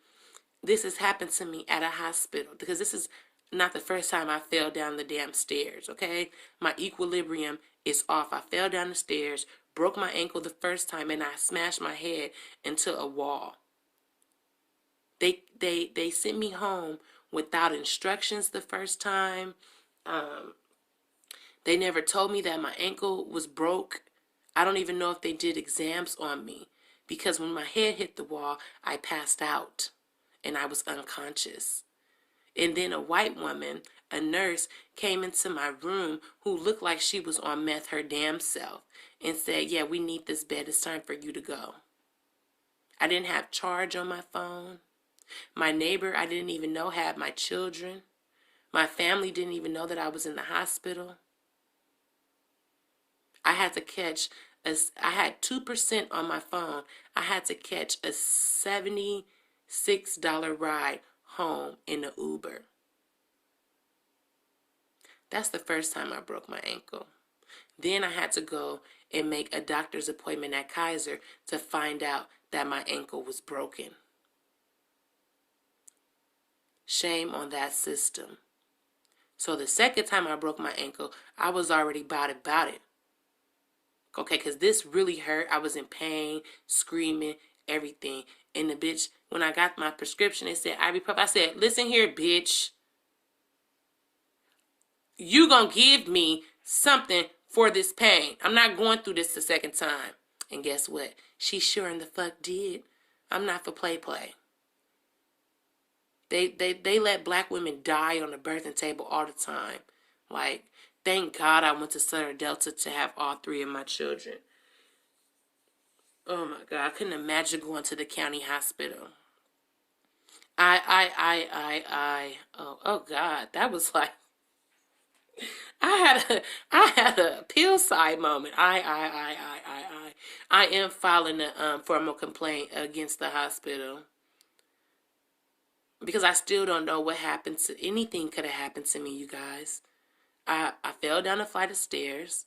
this has happened to me at a hospital. Because this is not the first time I fell down the damn stairs, okay? My equilibrium is off. I fell down the stairs, broke my ankle the first time, and I smashed my head into a wall. They sent me home without instructions the first time. They never told me that my ankle was broke. I don't even know if they did exams on me because when my head hit the wall, I passed out and I was unconscious. And then a white woman, a nurse, came into my room who looked like she was on meth her damn self and said, yeah, we need this bed. It's time for you to go. I didn't have charge on my phone. My neighbor, I didn't even know, had my children. My family didn't even know that I was in the hospital. I had 2% on my phone. I had to catch a $76 ride home in an Uber. That's the first time I broke my ankle. Then I had to go and make a doctor's appointment at Kaiser to find out that my ankle was broken. Shame on that system. So the second time I broke my ankle, I was already about it. Okay, because this really hurt. I was in pain, screaming, everything. And the bitch, when I got my prescription, it said ibuprofen. I said, listen here, bitch. You gonna give me something for this pain. I'm not going through this the second time. And guess what? She sure in the fuck did. I'm not for play. they let black women die on the birthing table all the time. Like, thank God I went to Southern Delta to have all three of my children. Oh my God, I couldn't imagine going to the county hospital. Oh God, that was like, I had a pill side moment. I am filing a formal complaint against the hospital because I still don't know what happened to anything could have happened to me, you guys. I fell down a flight of stairs.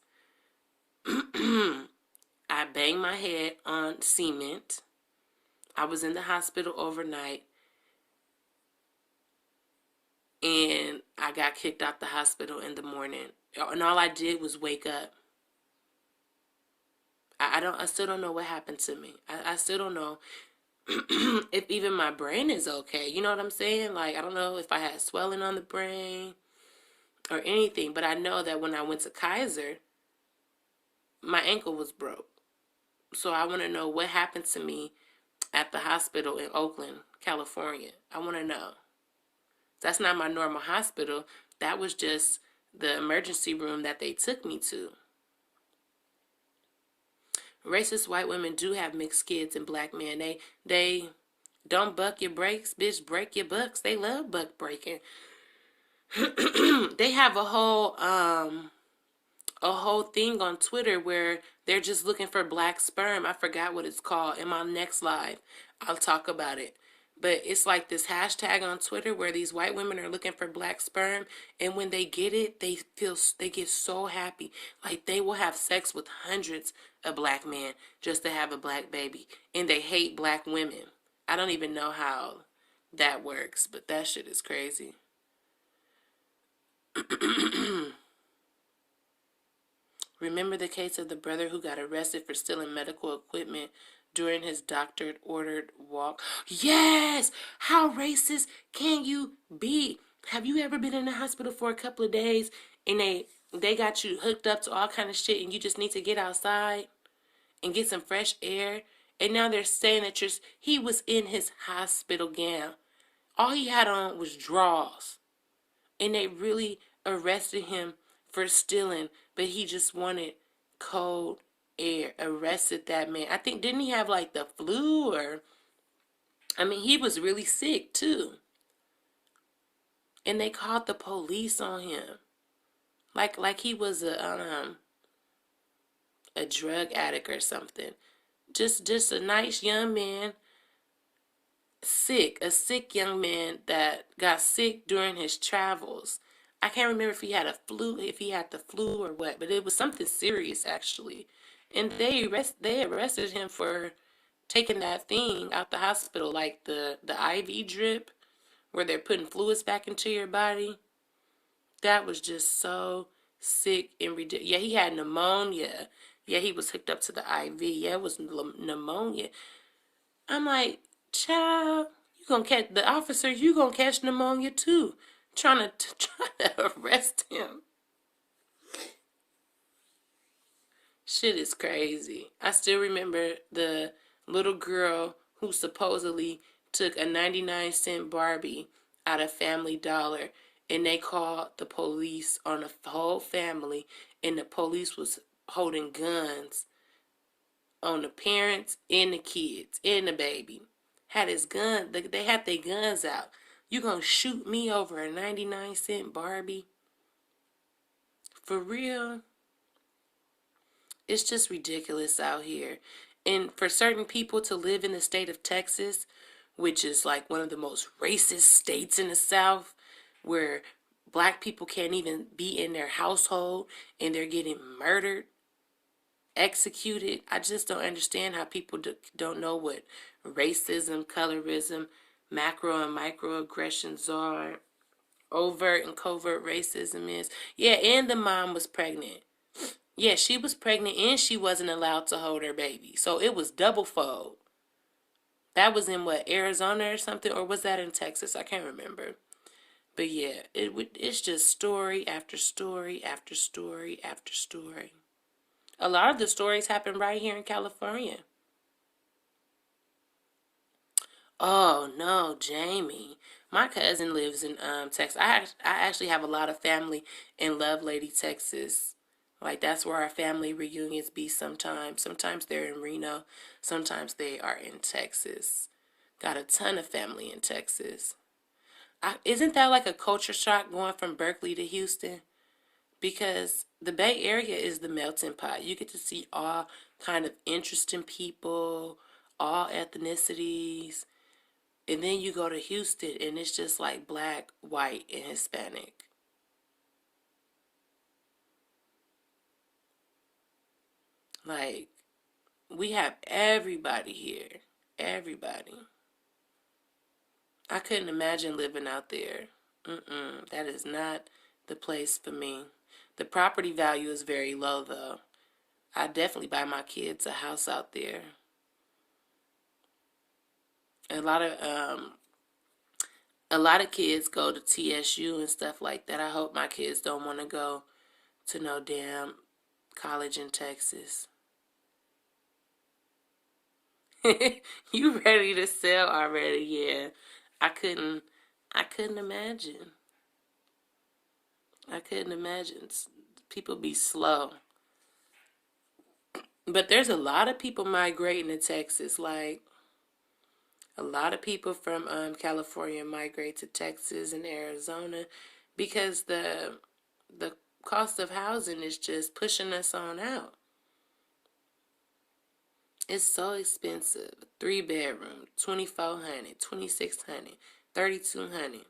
I banged my head on cement. I was in the hospital overnight, and I got kicked out the hospital in the morning. And all I did was wake up. I still don't know what happened to me. I still don't know if even my brain is okay. You know what I'm saying? Like, I don't know if I had swelling on the brain or anything, but I know that when I went to Kaiser, my ankle was broke. So I want to know what happened to me at the hospital in Oakland, California. I want to know. That's not my normal hospital. That was just the emergency room that they took me to. Racist white women do have mixed kids and black men. They don't buck your brakes, bitch, break your bucks. They love buck breaking. They have a whole thing on Twitter where they're just looking for black sperm. I forgot what it's called. In my next live, I'll talk about it. But it's like this hashtag on Twitter where these white women are looking for black sperm, and when they get it, they get so happy. Like, they will have sex with hundreds of black men just to have a black baby, and they hate black women. I don't even know how that works, but that shit is crazy. Remember the case of the brother who got arrested for stealing medical equipment during his doctor-ordered walk? Yes! How racist can you be? Have you ever been in the hospital for a couple of days and they got you hooked up to all kind of shit and you just need to get outside and get some fresh air? And now they're saying that he was in his hospital gown. All he had on was drawers. And they really arrested him for stealing, but he just wanted cold air. Arrested that man. I think, didn't he have like the flu or, I mean, he was really sick too. And they called the police on him. Like he was a drug addict or something. Just a nice young man, sick, a sick young man that got sick during his travels. I can't remember if he had the flu or what, but it was something serious actually. And they arrested him for taking that thing out the hospital, like the IV drip where they're putting fluids back into your body. That was just so sick and ridiculous. Yeah, he had pneumonia. Yeah, he was hooked up to the IV. Yeah, it was pneumonia. I'm like, child, you gonna catch pneumonia too. Trying to arrest him. Shit is crazy. I still remember the little girl who supposedly took a 99-cent Barbie out of Family Dollar, and they called the police on the whole family, and the police was holding guns on the parents and the kids and the baby. Had his gun, they had their guns out. You gonna shoot me over a 99-cent Barbie? For real? It's just ridiculous out here. And for certain people to live in the state of Texas, which is like one of the most racist states in the South, where black people can't even be in their household and they're getting murdered, executed. I just don't understand how people don't know what racism, colorism, macro and microaggressions are, overt and covert racism is. Yeah, and the mom was pregnant. Yeah, she was pregnant and she wasn't allowed to hold her baby. So it was double fold. That was in what, Arizona or something? Or was that in Texas? I can't remember. But yeah, it's just story after story after story after story. A lot of the stories happen right here in California. Oh no, Jamie. My cousin lives in Texas. I actually have a lot of family in Lovelady, Texas. Like that's where our family reunions be sometimes. Sometimes they're in Reno. Sometimes they are in Texas. Got a ton of family in Texas. Isn't that like a culture shock going from Berkeley to Houston? Because the Bay Area is the melting pot. You get to see all kind of interesting people, all ethnicities. And then you go to Houston and it's just like black, white, and Hispanic. Like, we have everybody here. Everybody. I couldn't imagine living out there. That is not the place for me. The property value is very low, though. I definitely buy my kids a house out there. A lot of a lot of kids go to TSU and stuff like that. I hope my kids don't want to go to no damn college in Texas. You ready to sell already? Yeah. I couldn't I couldn't imagine. I couldn't imagine. People be slow. But there's a lot of people migrating to Texas. Like a lot of people from California migrate to Texas and Arizona because the cost of housing is just pushing us on out. It's so expensive. 3 bedroom, 2,400, 2,600, 3,200.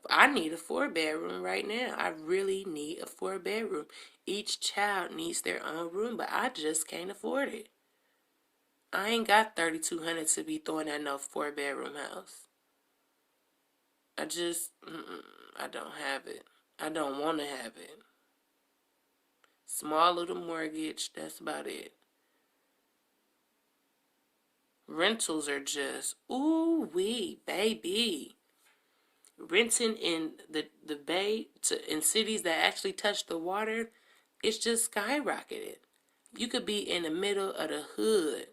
I need a 4 bedroom right now. I really need a 4 bedroom. Each child needs their own room, but I just can't afford it. I ain't got 3,200 to be throwing at no 4 bedroom house. I just, I don't have it. I don't want to have it. Small little mortgage, that's about it. Rentals are just, ooh wee, baby. Renting in the bay in cities that actually touch the water, it's just skyrocketed. You could be in the middle of the hood,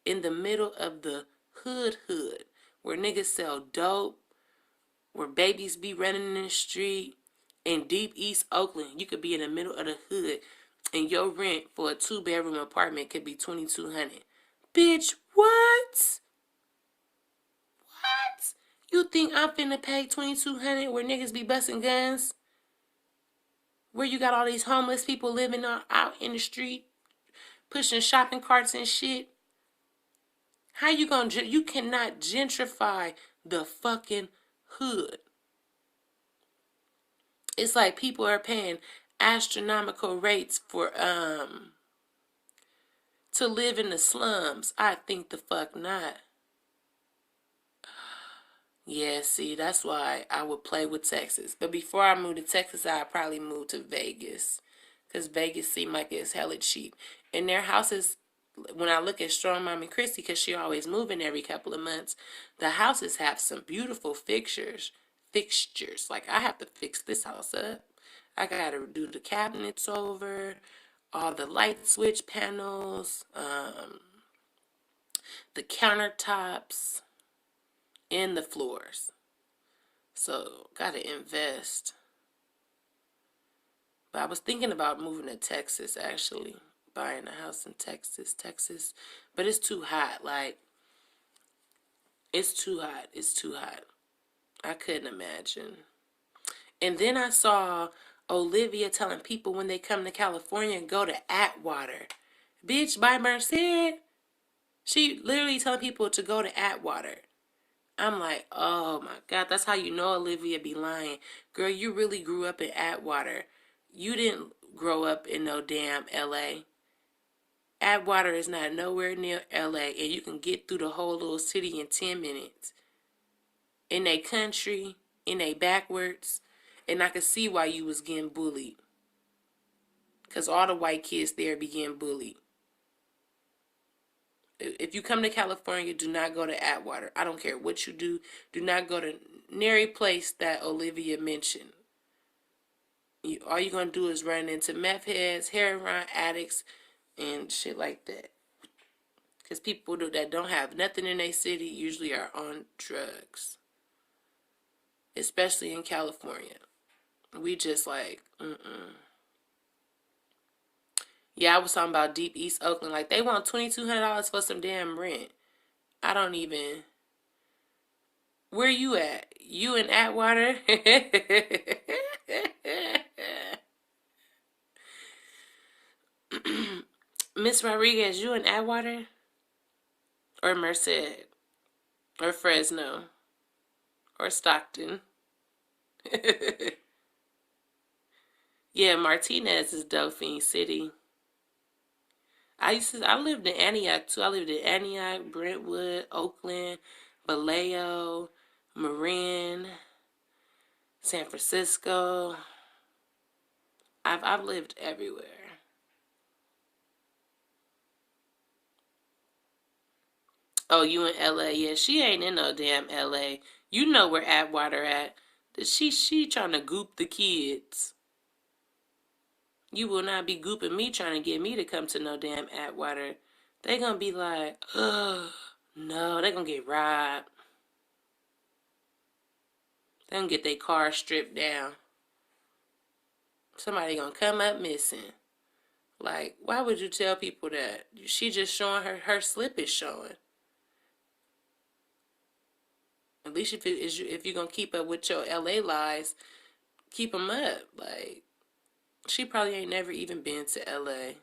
in the middle of the hood, where niggas sell dope, where babies be running in the street, in deep East Oakland. You could be in the middle of the hood, and your rent for a 2 bedroom apartment could be 2,200. Bitch, what? What? You think I'm finna pay 2,200 where niggas be busting guns? Where you got all these homeless people living out in the street, pushing shopping carts and shit? How you gonna, you cannot gentrify the fucking hood. It's like people are paying astronomical rates for, to live in the slums. I think the fuck not. Yeah, see, that's why I would play with Texas. But before I moved to Texas, I'd probably move to Vegas. Because Vegas seemed like it's hella cheap. And their houses, when I look at Strong Mommy Christy, because she always moving every couple of months, the houses have some beautiful fixtures. Fixtures. Like, I have to fix this house up. I got to do the cabinets over, all the light switch panels, the countertops, and the floors. So, gotta invest. But I was thinking about moving to Texas, actually. Buying a house in Texas. But it's too hot. Like, it's too hot. It's too hot. I couldn't imagine. And then I saw Olivia telling people when they come to California, go to Atwater. Bitch, by Merced. She literally telling people to go to Atwater. I'm like, oh my God, that's how you know Olivia be lying. Girl, you really grew up in Atwater. You didn't grow up in no damn LA. Atwater is not nowhere near LA, and you can get through the whole little city in 10 minutes. In a country, in a backwards, and I could see why you was getting bullied. Because all the white kids there be getting bullied. If you come to California, do not go to Atwater. I don't care what you do. Do not go to nary place that Olivia mentioned. All you're going to do is run into meth heads, heroin addicts, and shit like that. Because people that don't have nothing in their city usually are on drugs. Especially in California. We just like, Yeah, I was talking about deep East Oakland. Like, they want $2,200 for some damn rent. I don't even... Where you at? You in Atwater? Miss Rodriguez, you in Atwater? Or Merced? Or Fresno? Or Stockton? Yeah, Martinez is Dauphine City. I lived in Antioch too. I lived in Antioch, Brentwood, Oakland, Vallejo, Marin, San Francisco. I've lived everywhere. Oh, you in LA? Yeah, she ain't in no damn LA. You know where Atwater at. She trying to goop the kids. You will not be gooping me trying to get me to come to no damn Atwater. They gonna be like, oh, no, they gonna get robbed. They gonna get their car stripped down. Somebody gonna come up missing. Like, why would you tell people that? She just showing her slip is showing. At least if you're gonna keep up with your LA lies, keep them up. Like, she probably ain't never even been to LA.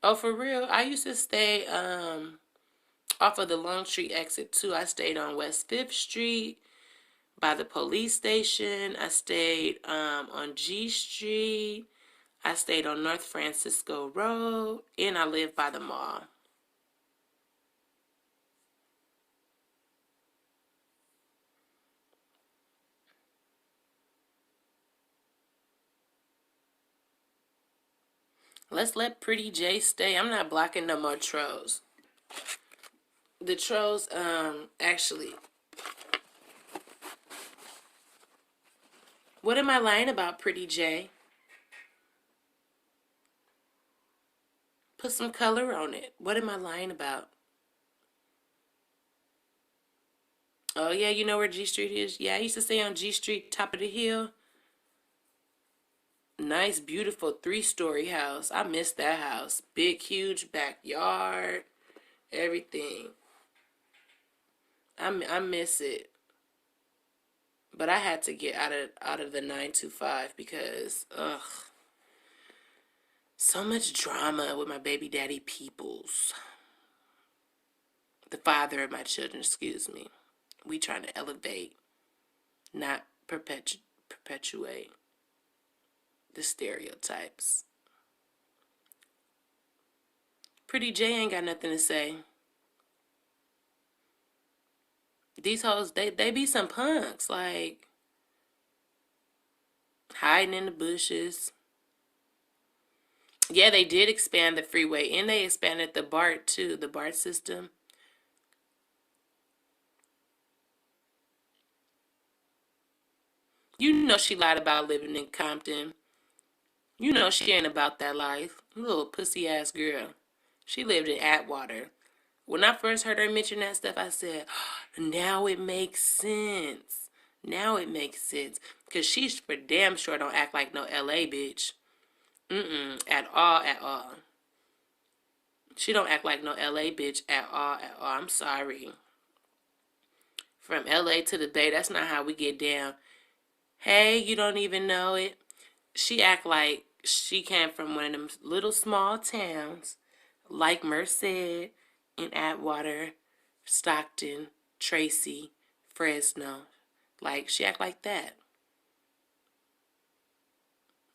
Oh, for real? I used to stay off of the Longstreet exit too. I stayed on West 5th Street by the police station. I stayed on G Street. I stayed on North Francisco Road, and I lived by the mall. Let's let Pretty J stay. I'm not blocking no more trolls. The trolls, actually. What am I lying about, Pretty J? Put some color on it. What am I lying about? Oh, yeah, you know where G Street is? Yeah, I used to stay on G Street, top of the hill. Nice, beautiful 3-story house. I miss that house. Big, huge backyard. Everything. I miss it. But I had to get out of the 925 because, ugh. So much drama with my baby daddy Peoples. The father of my children, excuse me. We trying to elevate, not perpetuate the stereotypes. Pretty J ain't got nothing to say. These hoes, they be some punks, like hiding in the bushes. Yeah, they did expand the freeway, and they expanded the BART too, the BART system. You know she lied about living in Compton. You know she ain't about that life. Little pussy ass girl. She lived in Atwater. When I first heard her mention that stuff, I said, oh, now it makes sense. Now it makes sense. Because she's for damn sure don't act like no LA bitch. At all, at all. She don't act like no LA bitch at all, at all. I'm sorry. From LA to the Bay, that's not how we get down. Hey, you don't even know it. She act like she came from one of them little small towns like Merced and Atwater, Stockton, Tracy, Fresno. Like, she act like that.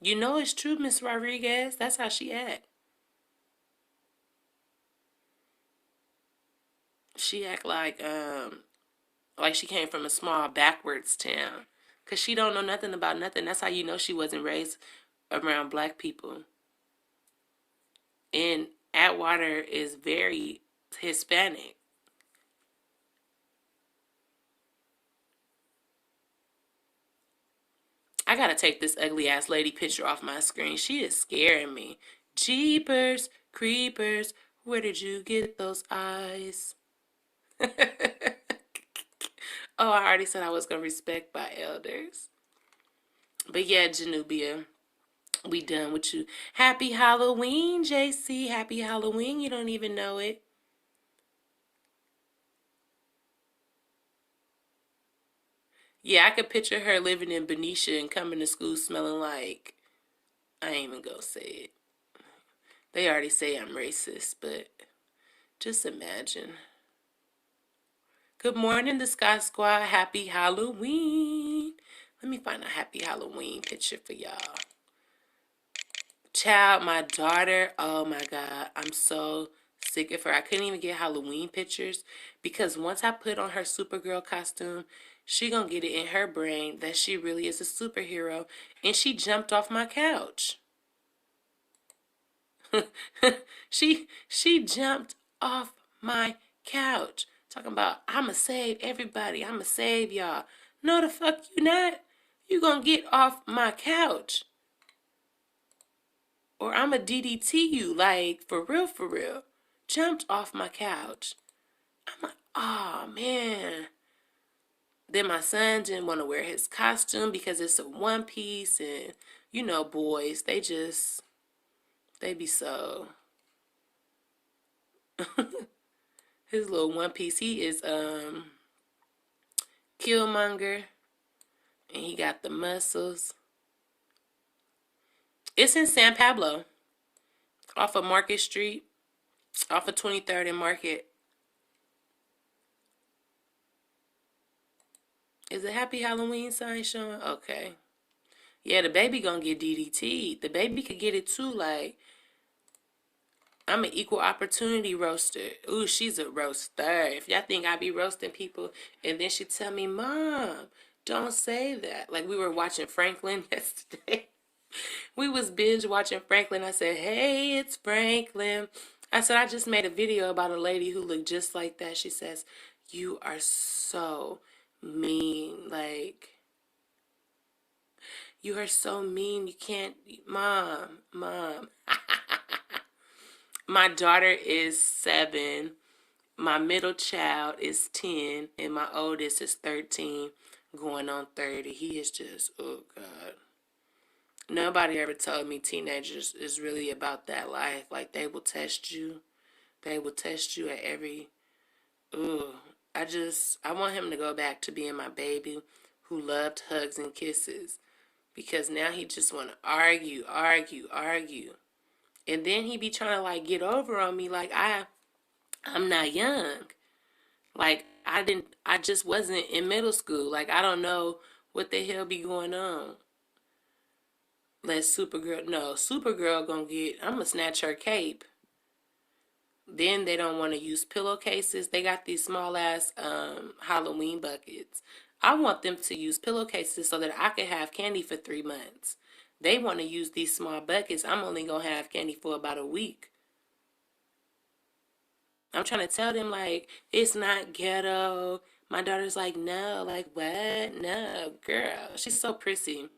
You know it's true, Miss Rodriguez. That's how she act. She act like she came from a small backwards town. Cause she don't know nothing about nothing. That's how you know she wasn't raised around black people. And Atwater is very Hispanic. I gotta take this ugly ass lady picture off my screen. She is scaring me. Jeepers Creepers, where did you get those eyes? Oh, I already said I was going to respect my elders. But yeah, Janubia, we done with you. Happy Halloween, JC. Happy Halloween. You don't even know it. Yeah, I could picture her living in Benicia and coming to school smelling like, I ain't even gonna say it. They already say I'm racist, but just imagine. Good morning, the Sky Squad. Happy Halloween. Let me find a happy Halloween picture for y'all. Child, my daughter, oh my God, I'm so sick of her. I couldn't even get Halloween pictures because once I put on her Supergirl costume, she gonna get it in her brain that she really is a superhero, and she jumped off my couch. she jumped off my couch. Talking about, I'ma save everybody. I'ma save y'all. No, the fuck you not. You gonna get off my couch. Or I'ma DDT you. Like, for real, for real. Jumped off my couch. I'm like, oh, man. Then my son didn't want to wear his costume because it's a one piece. And, you know, boys, they be so... His little one piece, he is Killmonger, and he got the muscles. It's in San Pablo, off of Market Street, off of 23rd and Market. Is a Happy Halloween sign showing? Okay. Yeah, the baby gonna get DDT. The baby could get it too. Like, I'm an equal opportunity roaster. Ooh, she's a roaster. If y'all think I be roasting people, and then she tell me, Mom, don't say that. Like, we were watching Franklin yesterday. We was binge watching Franklin. I said, hey, it's Franklin. I said, I just made a video about a lady who looked just like that. She says, you are so mean. Like, you are so mean. You can't, Mom. My daughter is 7. My middle child is 10. And my oldest is 13, going on 30. He is just, oh, God. Nobody ever told me teenagers is really about that life. Like, they will test you. They will test you at every... Ooh. I want him to go back to being my baby who loved hugs and kisses. Because now he just want to argue. And then he be trying to, like, get over on me like I'm not young. Like, I just wasn't in middle school. Like, I don't know what the hell be going on. Let Supergirl, no, Supergirl gonna get, I'm gonna snatch her cape. Then they don't want to use pillowcases. They got these small ass Halloween buckets. I want them to use pillowcases so that I can have candy for 3 months. They want to use these small buckets. I'm only gonna have candy for about a week. I'm trying to tell them, like, it's not ghetto. My daughter's like, no, like, what? No, girl. She's so prissy.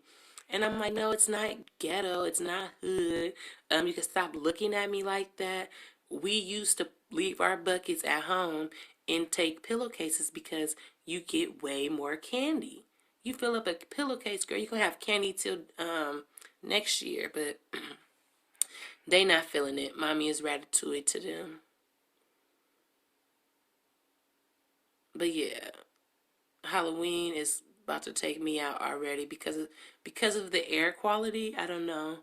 And I'm like, no, it's not ghetto. It's not hood. You can stop looking at me like that. We used to leave our buckets at home and take pillowcases because you get way more candy. You fill up a pillowcase, girl, you can have candy till next year. But they not feeling it. Mommy is ratatouille to them. But yeah, Halloween is about to take me out already because of the air quality. I don't know.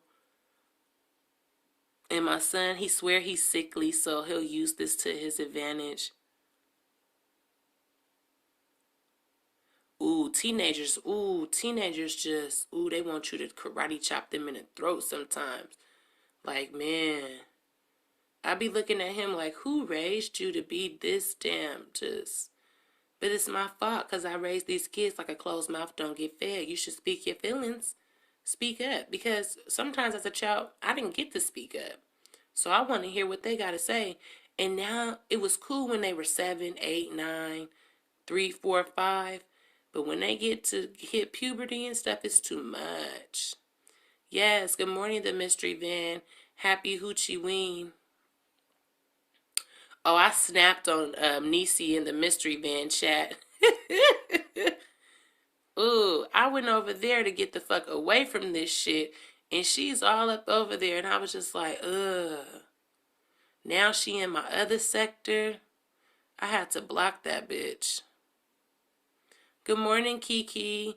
And my son, he swear he's sickly, so he'll use this to his advantage. Teenagers just, they want you to karate chop them in the throat sometimes. Like, man, I be looking at him like, who raised you to be this damn just... But it's my fault because I raised these kids like a closed mouth don't get fed. You should speak your feelings. Speak up. Because sometimes as a child, I didn't get to speak up. So I want to hear what they got to say. And now it was cool when they were 7, 8, 9, 3, 4, 5. But when they get to hit puberty and stuff, it's too much. Yes, good morning, the mystery van. Happy Hoochie Ween. Oh, I snapped on Niecy in the mystery van chat. Ooh, I went over there to get the fuck away from this shit, and she's all up over there, and I was just like, ugh. Now she in my other sector. I had to block that bitch. Good morning, Kiki.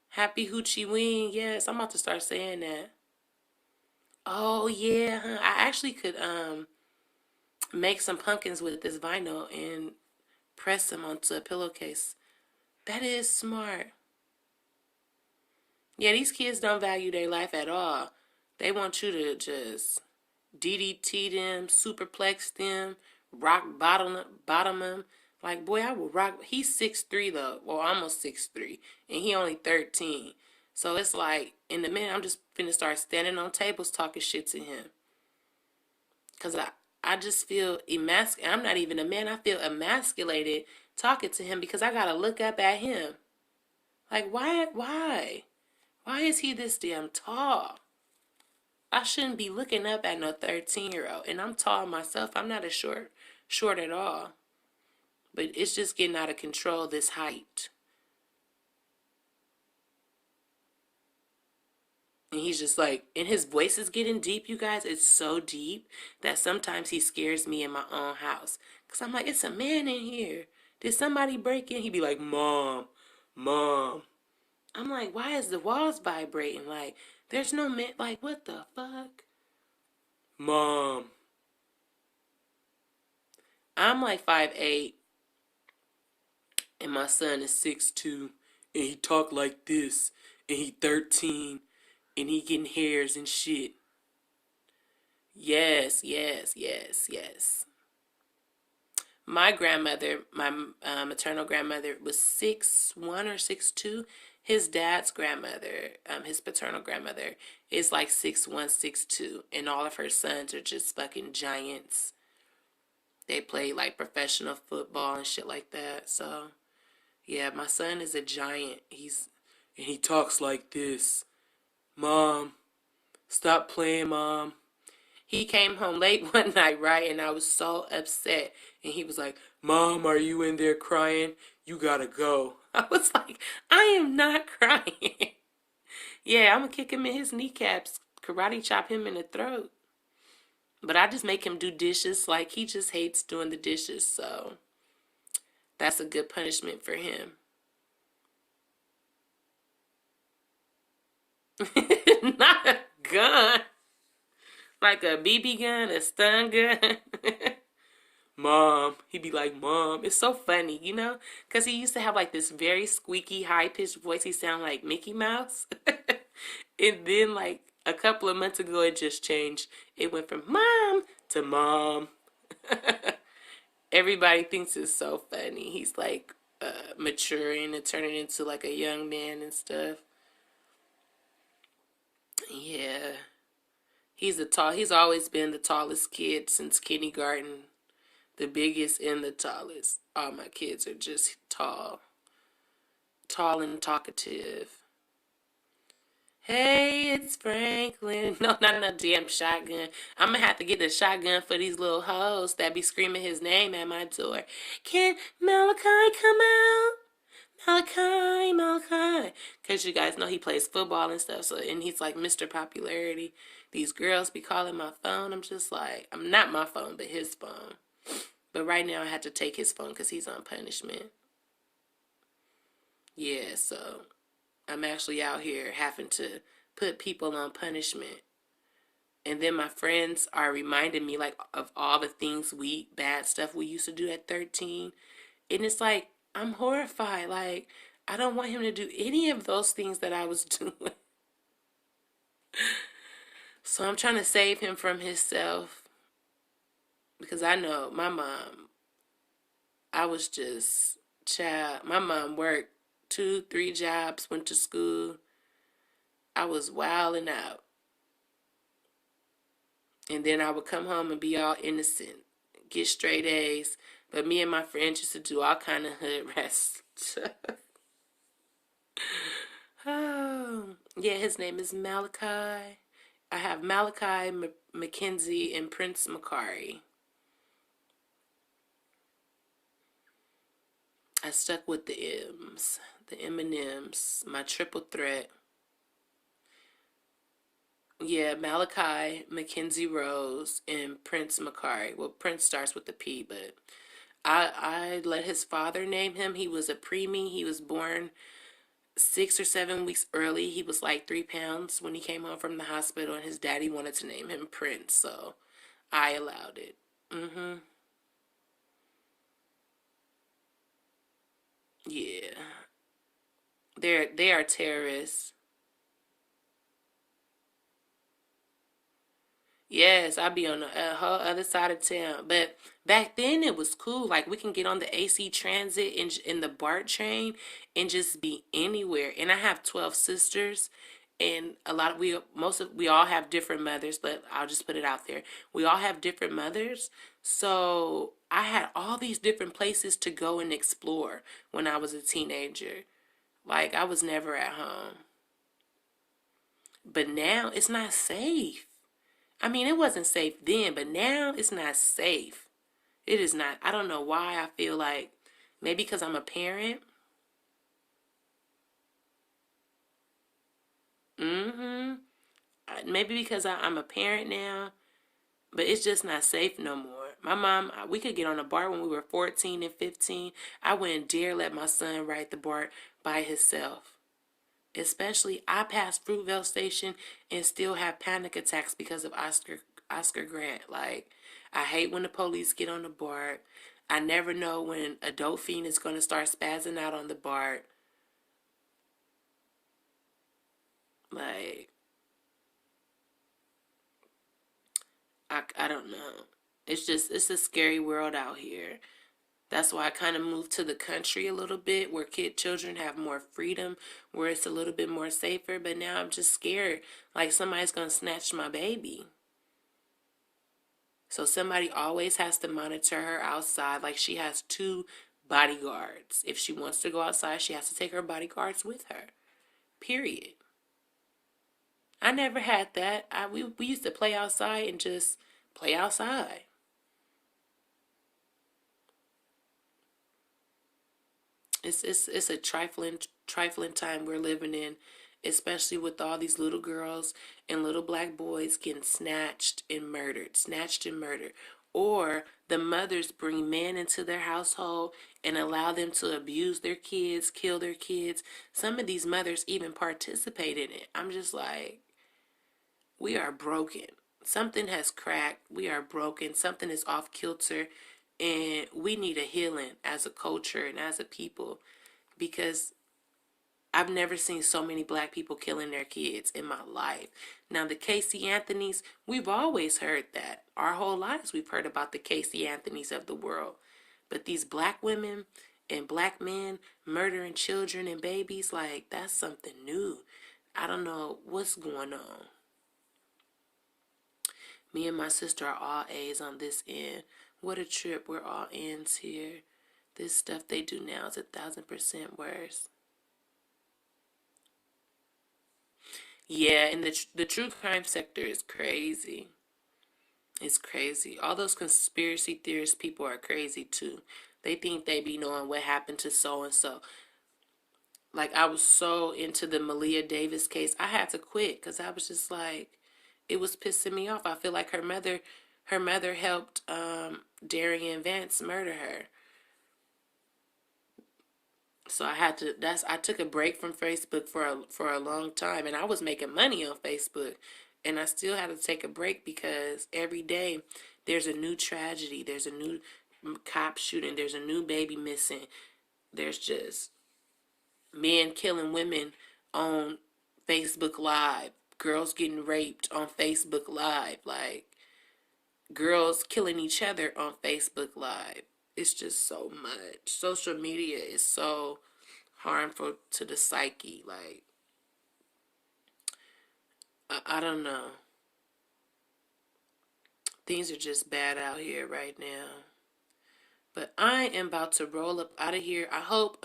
Happy Hoochie Wing. Yes, I'm about to start saying that. Oh yeah, huh? I actually could make some pumpkins with this vinyl and press them onto a pillowcase. That is smart. Yeah, these kids don't value their life at all. They want you to just DDT them, superplex them, rock bottom them. Like, boy, I will rock. He's 6'3" though, well, almost 6'3", and he only 13. So it's like, in a minute, I'm just finna start standing on tables talking shit to him. Because I just feel emasculated. I'm not even a man. I feel emasculated talking to him because I got to look up at him. Like, why? Why is he this damn tall? I shouldn't be looking up at no 13-year-old. And I'm tall myself. I'm not a short at all. But it's just getting out of control, this height. And he's just like, and his voice is getting deep, you guys. It's so deep that sometimes he scares me in my own house. Because I'm like, it's a man in here. Did somebody break in? He'd be like, Mom, Mom. I'm like, why is the walls vibrating? Like, there's no man. Like, what the fuck? Mom. I'm like 5'8", and my son is 6'2", and he talk like this, and he 13, and he getting hairs and shit. Yes, yes, yes, yes. My grandmother, my maternal grandmother, was 6'1" or 6'2". His dad's grandmother, his paternal grandmother, is like 6'1", 6'2", and all of her sons are just fucking giants. They play like professional football and shit like that. So, yeah, my son is a giant. And he talks like this. Mom, stop playing, Mom. He came home late one night, right? And I was so upset. And he was like, Mom, are you in there crying? You gotta go. I was like, I am not crying. Yeah, I'm gonna kick him in his kneecaps, karate chop him in the throat. But I just make him do dishes. Like, he just hates doing the dishes. So that's a good punishment for him. Not a gun. Like a BB gun, a stun gun. Mom. He'd be like, Mom. It's so funny, you know? Because he used to have like this very squeaky, high-pitched voice. He sounded like Mickey Mouse. And then like a couple of months ago, it just changed. It went from Mom to Mom. Everybody thinks it's so funny. He's like maturing and turning into like a young man and stuff. Yeah. He's always been the tallest kid since kindergarten. The biggest and the tallest. All my kids are just tall. Tall and talkative. Hey, it's Franklin. No, not no damn shotgun. I'm gonna have to get a shotgun for these little hoes that be screaming his name at my door. Can Malachi come out? Malachi, Malachi. Because you guys know he plays football and stuff, so and he's like Mr. Popularity. These girls be calling my phone. I'm just like, I'm not my phone, but his phone. But right now I have to take his phone because he's on punishment. Yeah, so I'm actually out here having to put people on punishment. And then my friends are reminding me like of all the things bad stuff we used to do at 13. And it's like, I'm horrified. Like, I don't want him to do any of those things that I was doing. So I'm trying to save him from himself. Because I know my mom, I was just, child, my mom worked 2, 3 jobs, went to school. I was wilding out. And then I would come home and be all innocent, get straight A's. But me and my friends used to do all kind of hood rat stuff. Oh, yeah, his name is Malachi. I have Malachi, Mackenzie, and Prince Macari. I stuck with the M's, the M&M's, my triple threat. Yeah, Malachi, Mackenzie Rose, and Prince Makari. Well, Prince starts with the P, but I let his father name him. He was a preemie. He was born 6 or 7 weeks early. He was like 3 pounds when he came home from the hospital, and his daddy wanted to name him Prince, so I allowed it. Mm-hmm. Yeah. They are terrorists. Yes, I'd be on the whole other side of town. But back then it was cool. Like we can get on the AC Transit and in the BART train and just be anywhere. And I have 12 sisters, and a lot of we all have different mothers, but I'll just put it out there. We all have different mothers. So I had all these different places to go and explore when I was a teenager. Like I was never at home. But now it's not safe. I mean, it wasn't safe then, but now it's not safe. It is not. I don't know why I feel like maybe because I'm a parent. Mm-hmm. Maybe because I'm a parent now, but it's just not safe no more. My mom, we could get on a BART when we were 14 and 15. I wouldn't dare let my son ride the BART by himself. Especially, I passed Fruitvale Station and still have panic attacks because of Oscar Grant. Like, I hate when the police get on the BART. I never know when a dope fiend is going to start spazzing out on the BART. Like, I don't know. It's a scary world out here. That's why I kind of moved to the country a little bit where children have more freedom, where it's a little bit more safer. But now I'm just scared like somebody's going to snatch my baby. So somebody always has to monitor her outside. Like she has two bodyguards. If she wants to go outside, she has to take her bodyguards with her. Period. I never had that. We used to play outside and just play outside. It's a trifling time we're living in, especially with all these little girls and little black boys getting snatched and murdered. Or the mothers bring men into their household and allow them to abuse their kids, kill their kids. Some of these mothers even participate in it. I'm just like, we are broken. Something has cracked. We are broken. Something is off kilter. And we need a healing as a culture and as a people because I've never seen so many black people killing their kids in my life. Now, the Casey Anthonys, we've always heard that. Our whole lives we've heard about the Casey Anthonys of the world. But these black women and black men murdering children and babies, like, that's something new. I don't know what's going on. Me and my sister are all A's on this end. What a trip. We're all N's here. This stuff they do now is 1,000% worse. Yeah, and the true crime sector is crazy. It's crazy. All those conspiracy theorist people are crazy too. They think they be knowing what happened to so and so. Like I was so into the Malia Davis case, I had to quit because I was just like, it was pissing me off. I feel like her mother helped Darian Vance murder her. So I took a break from Facebook for a long time, and I was making money on Facebook, and I still had to take a break because every day there's a new tragedy, there's a new cop shooting, there's a new baby missing, there's just men killing women on Facebook Live, girls getting raped on Facebook Live, like girls killing each other on Facebook Live. It's just so much. Social media is so harmful to the psyche. Like, I don't know. Things are just bad out here right now. But I am about to roll up out of here. I hope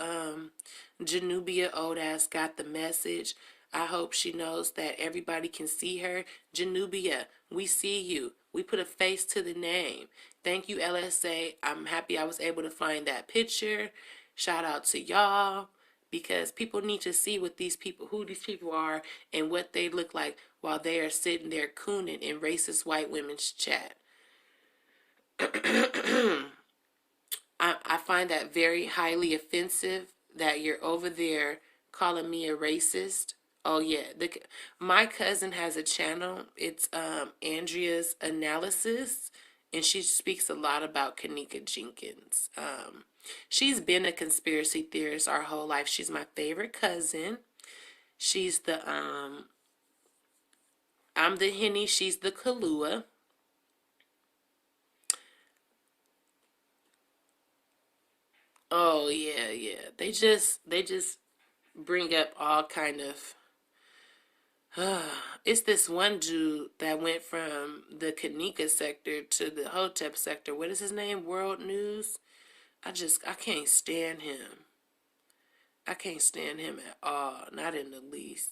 Janubia old ass got the message. I hope she knows that everybody can see her. Janubia, we see you. We put a face to the name. Thank you, LSA. I'm happy I was able to find that picture. Shout out to y'all, because people need to see what these people, who these people are, and what they look like while they are sitting there cooning in racist white women's chat. I find that very highly offensive that you're over there calling me a racist. Oh yeah, my cousin has a channel. It's Andrea's Analysis, and she speaks a lot about Kanika Jenkins. She's been a conspiracy theorist our whole life. She's my favorite cousin. She's the I'm the Henny, she's the Kahlua. Oh yeah, yeah. They just bring up all kind of it's this one dude that went from the Kanika sector to the Hotep sector. What is his name? World News. I can't stand him. I can't stand him at all. Not in the least.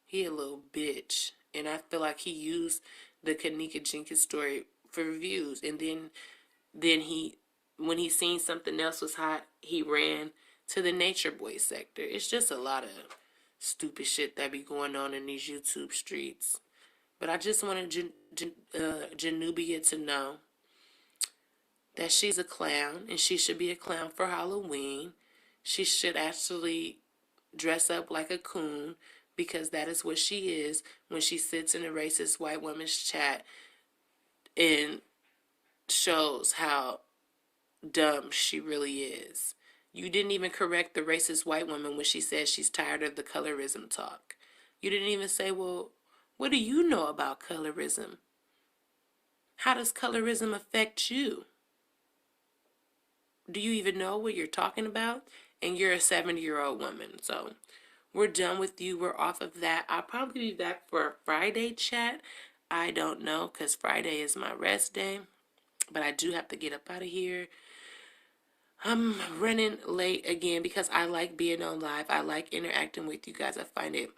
He a little bitch. And I feel like he used the Kanika Jenkins story for views. And then he, when he seen something else was hot, he ran to the Nature Boy sector. It's just a lot of stupid shit that be going on in these YouTube streets. But I just wanted JANUBIA to know that she's a clown, and she should be a clown for Halloween. She should actually dress up like a coon, because that is what she is when she sits in a racist white woman's chat and shows how dumb she really is. You didn't even correct the racist white woman when she said she's tired of the colorism talk. You didn't even say, well, what do you know about colorism? How does colorism affect you? Do you even know what you're talking about? And you're a 70-year-old woman. So we're done with you. We're off of that. I'll probably be back for a Friday chat. I don't know, because Friday is my rest day. But I do have to get up out of here. I'm running late again because I like being on live. I like interacting with you guys. I find it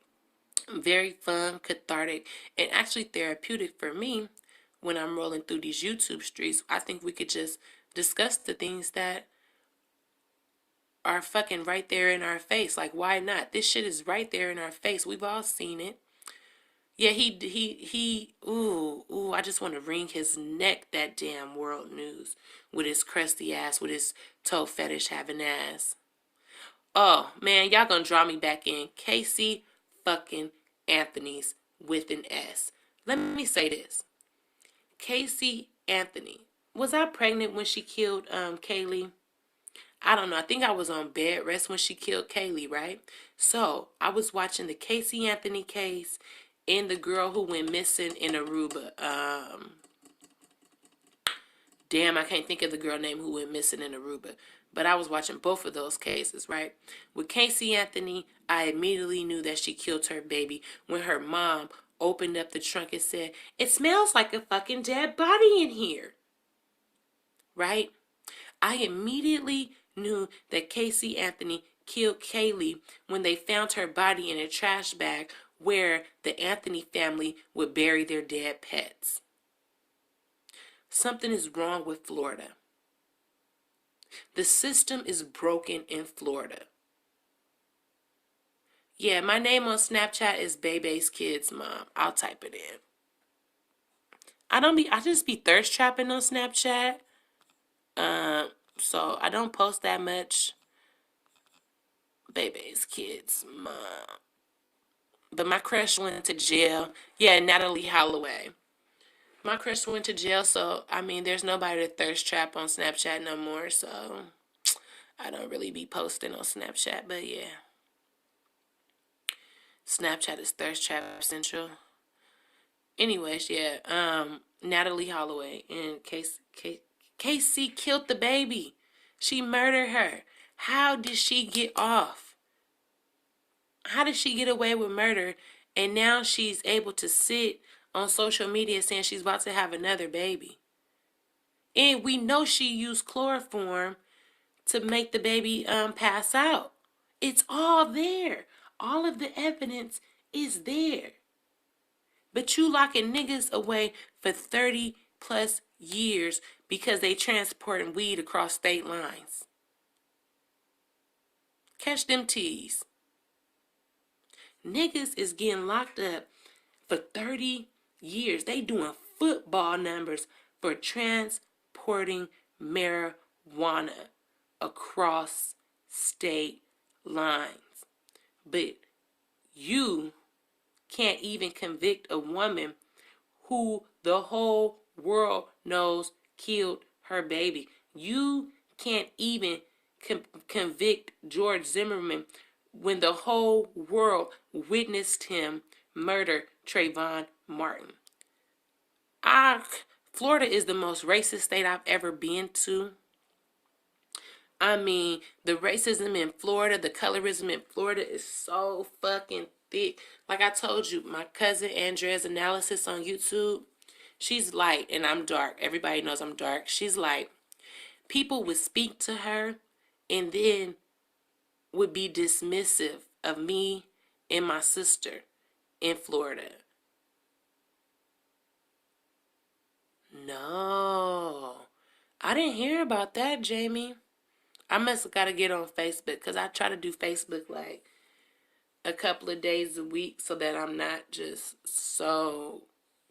very fun, cathartic, and actually therapeutic for me when I'm rolling through these YouTube streets. I think we could just discuss the things that are fucking right there in our face. Like, why not? This shit is right there in our face. We've all seen it. Yeah, ooh, I just want to wring his neck, that damn World News, with his crusty ass, with his toe fetish having ass. Oh, man, y'all gonna draw me back in. Casey fucking Anthony's with an S. Let me say this. Casey Anthony. Was I pregnant when she killed Kaylee? I don't know. I think I was on bed rest when she killed Kaylee, right? So I was watching the Casey Anthony case and the girl who went missing in Aruba. Damn, I can't think of the girl name who went missing in Aruba. But I was watching both of those cases, right? With Casey Anthony, I immediately knew that she killed her baby when her mom opened up the trunk and said, "It smells like a fucking dead body in here." Right? I immediately knew that Casey Anthony killed Kaylee when they found her body in a trash bag where the Anthony family would bury their dead pets. Something is wrong with Florida. The system is broken in Florida. Yeah, my name on Snapchat is Bebe's Kids Mom. I'll type it in. I just be thirst trapping on Snapchat. So I don't post that much. Bebe's Kids Mom. But my crush went to jail. Yeah, Natalie Holloway. My crush went to jail, so I mean, there's nobody to thirst trap on Snapchat no more, so I don't really be posting on Snapchat, but yeah. Snapchat is thirst trap central. Anyways, yeah, Natalie Holloway and Casey killed the baby. She murdered her. How did she get off? How did she get away with murder? And now she's able to sit on social media saying she's about to have another baby. And we know she used chloroform to make the baby pass out. It's all there. All of the evidence is there. But you locking niggas away for 30 plus years because they transporting weed across state lines. Catch them T's. Niggas is getting locked up for 30 years. They doing football numbers for transporting marijuana across state lines. But you can't even convict a woman who the whole world knows killed her baby. You can't even convict George Zimmerman when the whole world witnessed him murder Trayvon Martin. Florida is the most racist state I've ever been to. I mean, the racism in Florida, the colorism in Florida is so fucking thick. Like I told you, my cousin Andrea's analysis on YouTube, she's light and I'm dark. Everybody knows I'm dark. She's like, people would speak to her and then would be dismissive of me and my sister in Florida. No, I didn't hear about that, Jamie. I must have got to get on Facebook because I try to do Facebook like a couple of days a week so that I'm not just so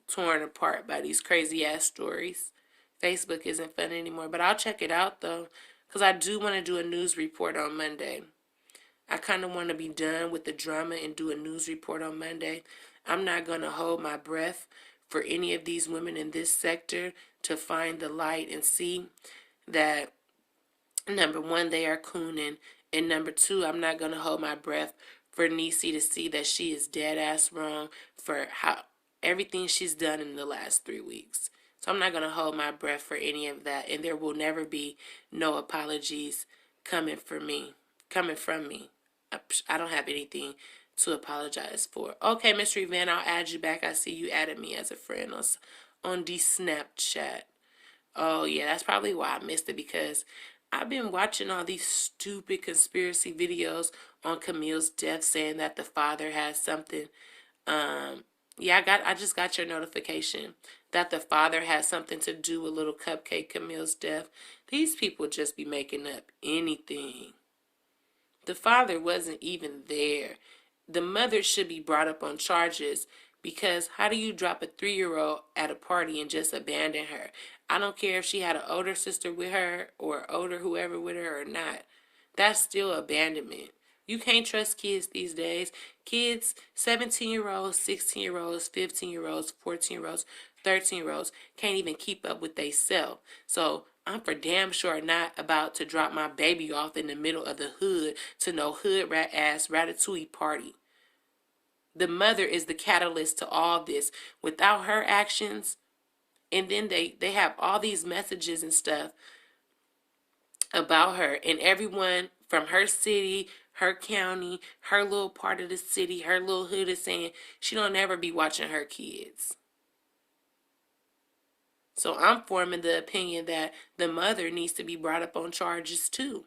torn apart by these crazy ass stories. Facebook isn't fun anymore, but I'll check it out though because I do want to do a news report on Monday. I kind of want to be done with the drama and do a news report on Monday. I'm not going to hold my breath for any of these women in this sector to find the light and see that, number one, they are cooning, and number two, I'm not going to hold my breath for Niecy to see that she is dead ass wrong for everything she's done in the last 3 weeks. So I'm not going to hold my breath for any of that, and there will never be no apologies coming from me. I don't have anything to apologize for. Okay, Mystery Van, I'll add you back. I see you added me as a friend on the Snapchat. Oh, yeah, that's probably why I missed it, because I've been watching all these stupid conspiracy videos on Camille's death saying that the father has something. I just got your notification that the father has something to do with little Cupcake Camille's death. These people just be making up anything. The father wasn't even there. The mother should be brought up on charges, because how do you drop a 3-year-old at a party and just abandon her? I don't care if she had an older sister with her or older whoever with her or not. That's still abandonment. You can't trust kids these days. Kids, 17-year-olds, 16-year-olds, 15-year-olds, 14-year-olds, 13-year-olds can't even keep up with theyself. So I'm for damn sure not about to drop my baby off in the middle of the hood to no hood rat ass ratatouille party. The mother is the catalyst to all this. Without her actions, and then they have all these messages and stuff about her, and everyone from her city, her county, her little part of the city, her little hood is saying she don't ever be watching her kids. So I'm forming the opinion that the mother needs to be brought up on charges too.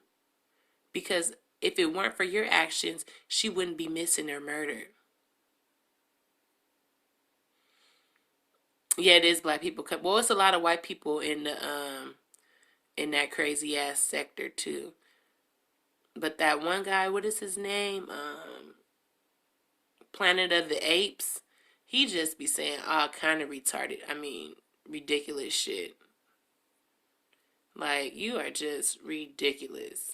Because if it weren't for your actions, she wouldn't be missing or murdered. Yeah, it is black people. Well, it's a lot of white people in that crazy ass sector too. But that one guy, what is his name? Planet of the Apes. He just be saying all kind of retarded. I mean, ridiculous shit. Like, you are just ridiculous.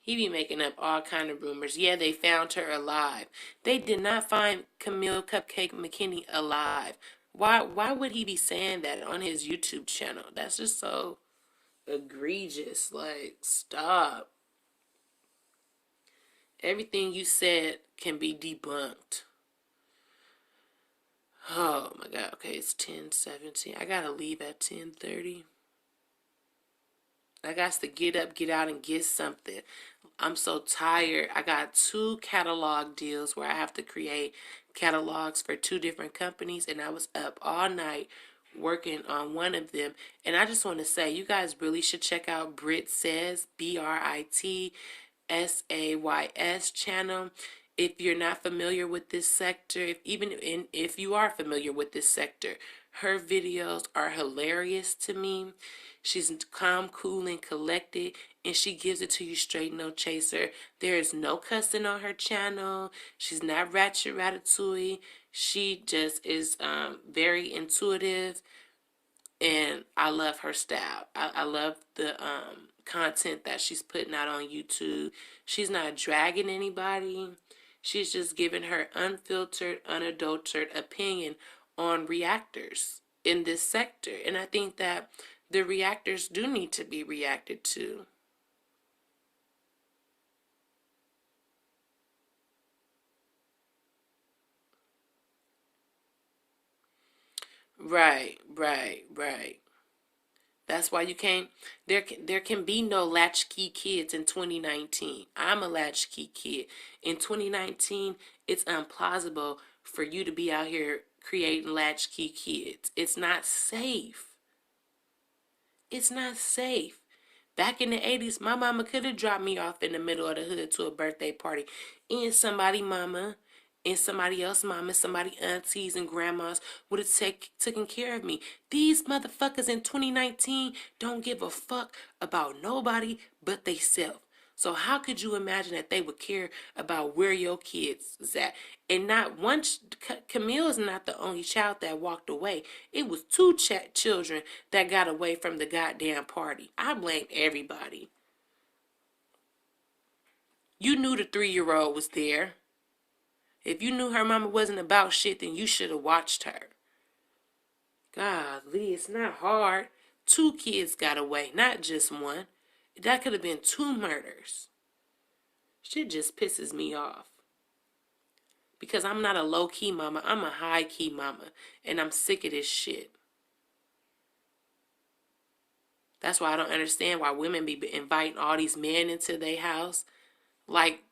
He be making up all kind of rumors. Yeah, they found her alive. They did not find Camille Cupcake McKinney alive. Why would he be saying that on his YouTube channel? That's just so egregious. Like, stop. Everything you said can be debunked. Oh my God. Okay, it's 10:17. I gotta leave at 10:30. I got to get up, get out, and get something. I'm so tired. I got 2 catalog deals where I have to create catalogs for 2 different companies, and I was up all night working on one of them. And I just want to say, you guys really should check out Brit Says, BritSays channel. If you're not familiar with this sector, if you are familiar with this sector, Her videos are hilarious to me. She's calm, cool, and collected, and she gives it to you straight, no chaser. There is no cussing on her channel. She's not ratchet ratatouille. She just is very intuitive, and I love her style. I love the content that she's putting out on YouTube. She's not dragging anybody. She's just giving her unfiltered, unadulterated opinion on reactors in this sector. And I think that the reactors do need to be reacted to. Right, right, right. That's why you can't. There can be no latchkey kids in 2019. I'm a latchkey kid. In 2019, it's implausible for you to be out here creating latchkey kids. It's not safe. It's not safe. Back in the 80s, my mama could have dropped me off in the middle of the hood to a birthday party. And somebody mama and somebody else mama, somebody aunties and grandmas would have taken care of me. These motherfuckers in 2019 don't give a fuck about nobody but they self. So how could you imagine that they would care about where your kids is at? And not one, Camille is not the only child that walked away. It was two children that got away from the goddamn party. I blame everybody. You knew the 3-year-old was there. If you knew her mama wasn't about shit, then you should have watched her. Golly, it's not hard. 2 kids got away, not just one. That could have been 2 murders. Shit just pisses me off. Because I'm not a low-key mama. I'm a high-key mama. And I'm sick of this shit. That's why I don't understand why women be inviting all these men into their house. Like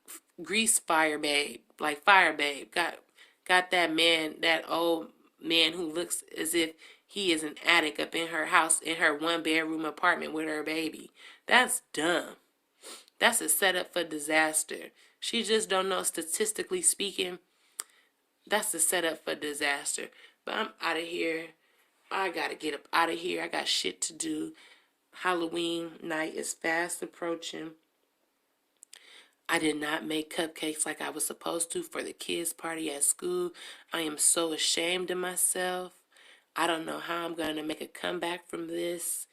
Grease Fire Babe. Like Fire Babe. Got that man, that old man who looks as if he is an addict up in her house, in her 1-bedroom apartment with her baby. That's dumb. That's a setup for disaster. She just don't know, statistically speaking, that's a setup for disaster. But I'm out of here. I gotta get up out of here. I got shit to do. Halloween night is fast approaching. I did not make cupcakes like I was supposed to for the kids' party at school. I am so ashamed of myself. I don't know how I'm going to make a comeback from this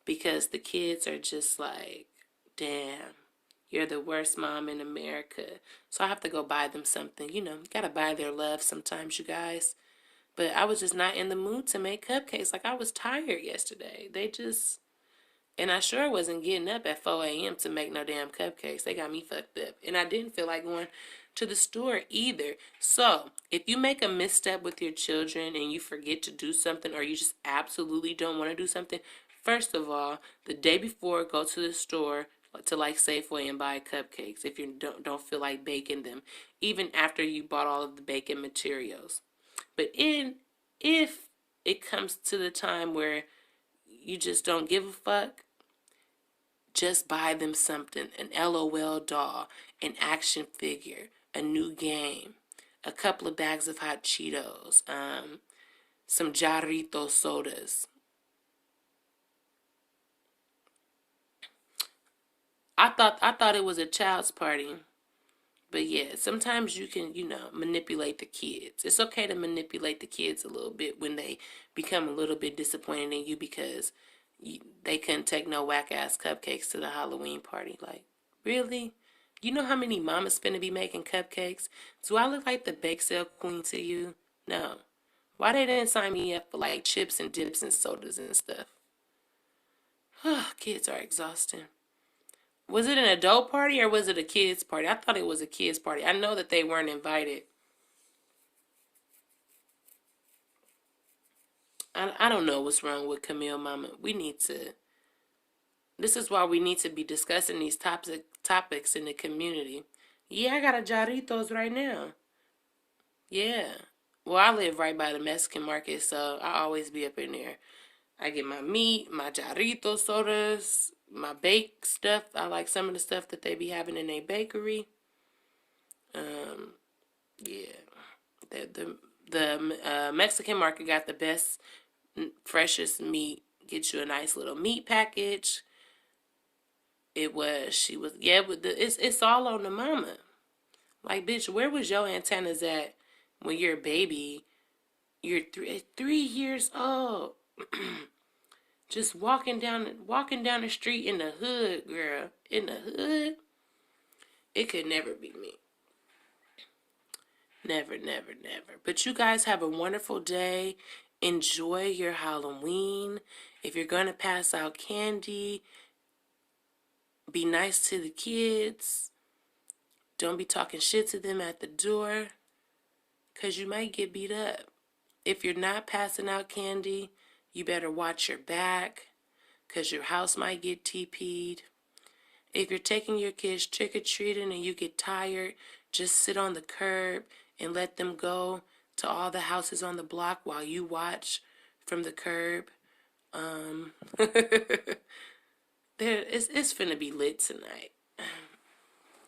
because the kids are just like, damn, you're the worst mom in America. So I have to go buy them something. You got to buy their love sometimes, you guys. But I was just not in the mood to make cupcakes. Like, I was tired yesterday. And I sure wasn't getting up at 4 a.m. to make no damn cupcakes. They got me fucked up. And I didn't feel like going to the store either. So, if you make a misstep with your children and you forget to do something, or you just absolutely don't want to do something, first of all, the day before, go to the store to like Safeway and buy cupcakes if you don't feel like baking them, even after you bought all of the baking materials. But if it comes to the time where you just don't give a fuck, just buy them something. An LOL doll, an action figure, a new game, a couple of bags of hot Cheetos, some Jarrito sodas. I thought it was a child's party. But yeah, sometimes you can, manipulate the kids. It's okay to manipulate the kids a little bit when they become a little bit disappointed in you because they couldn't take no whack-ass cupcakes to the Halloween party. Like, really? You know how many mamas finna be making cupcakes? Do I look like the bake sale queen to you? No. Why they didn't sign me up for like chips and dips and sodas and stuff? Kids are exhausting. Was it an adult party or was it a kids party? I thought it was a kids party. I know that they weren't invited. I don't know what's wrong with Camille Mama. This is why we need to be discussing these topics in the community. Yeah, I got a Jarritos right now. Yeah. Well, I live right by the Mexican market, so I always be up in there. I get my meat, my Jarrito sodas, my bake stuff. I like some of the stuff that they be having in their bakery. Yeah, The Mexican market got the best, freshest meat. Get you a nice little meat package. She was, yeah, but it's all on the mama. Like, bitch, where was your antennas at when you're a baby? You're 3 years old. Just walking down the street in the hood, girl. In the hood. It could never be me. Never, never, never. But you guys have a wonderful day. Enjoy your Halloween. If you're going to pass out candy, be nice to the kids. Don't be talking shit to them at the door, because you might get beat up. If you're not passing out candy, you better watch your back, because your house might get TP'd. If you're taking your kids trick-or-treating and you get tired, just sit on the curb and let them go to all the houses on the block while you watch from the curb. It's finna be lit tonight.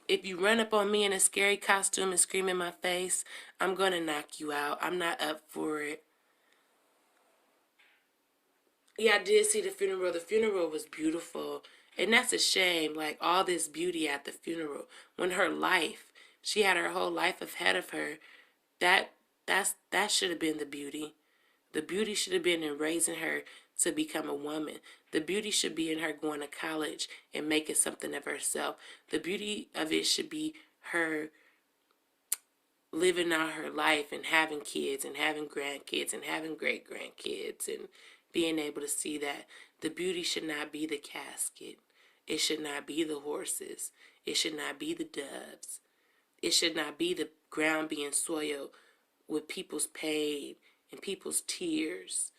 If you run up on me in a scary costume and scream in my face, I'm gonna knock you out. I'm not up for it. Yeah, I did see the funeral. The funeral was beautiful. And that's a shame, like all this beauty at the funeral. When she had her whole life ahead of her. That should have been the beauty. The beauty should have been in raising her to become a woman. The beauty should be in her going to college and making something of herself. The beauty of it should be her living out her life and having kids and having grandkids and having great grandkids and being able to see that. The beauty should not be the casket. It should not be the horses. It should not be the doves. It should not be the ground being soiled with people's pain and people's tears.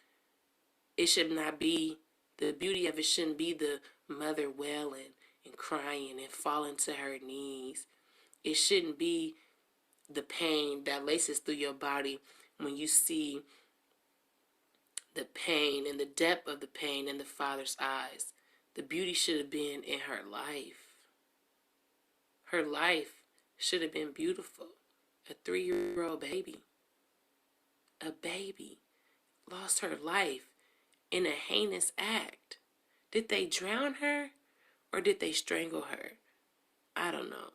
It should not be, the beauty of it shouldn't be the mother wailing and crying and falling to her knees. It shouldn't be the pain that laces through your body when you see the pain and the depth of the pain in the father's eyes. The beauty should have been in her life. Her life should have been beautiful. A 3-year-old baby. A baby lost her life in a heinous act. Did they drown her or did they strangle her? I don't know.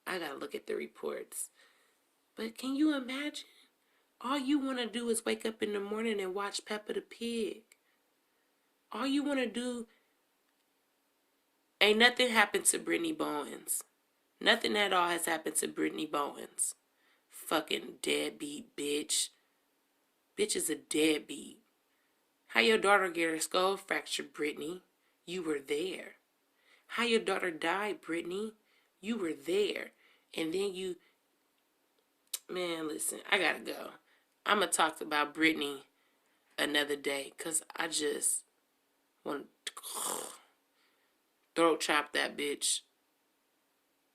I gotta look at the reports. But can you imagine? All you want to do is wake up in the morning and watch Peppa the Pig. All you want to do, ain't nothing happened to Brittany Bowens. Nothing at all has happened to Brittany Bowens. Fucking deadbeat bitch. Bitch is a deadbeat. How your daughter get her skull fractured, Brittany? You were there. How your daughter died, Brittany? You were there. And then you... Man, listen, I gotta go. I'm gonna talk about Brittany another day, because I just want to throat chop that bitch.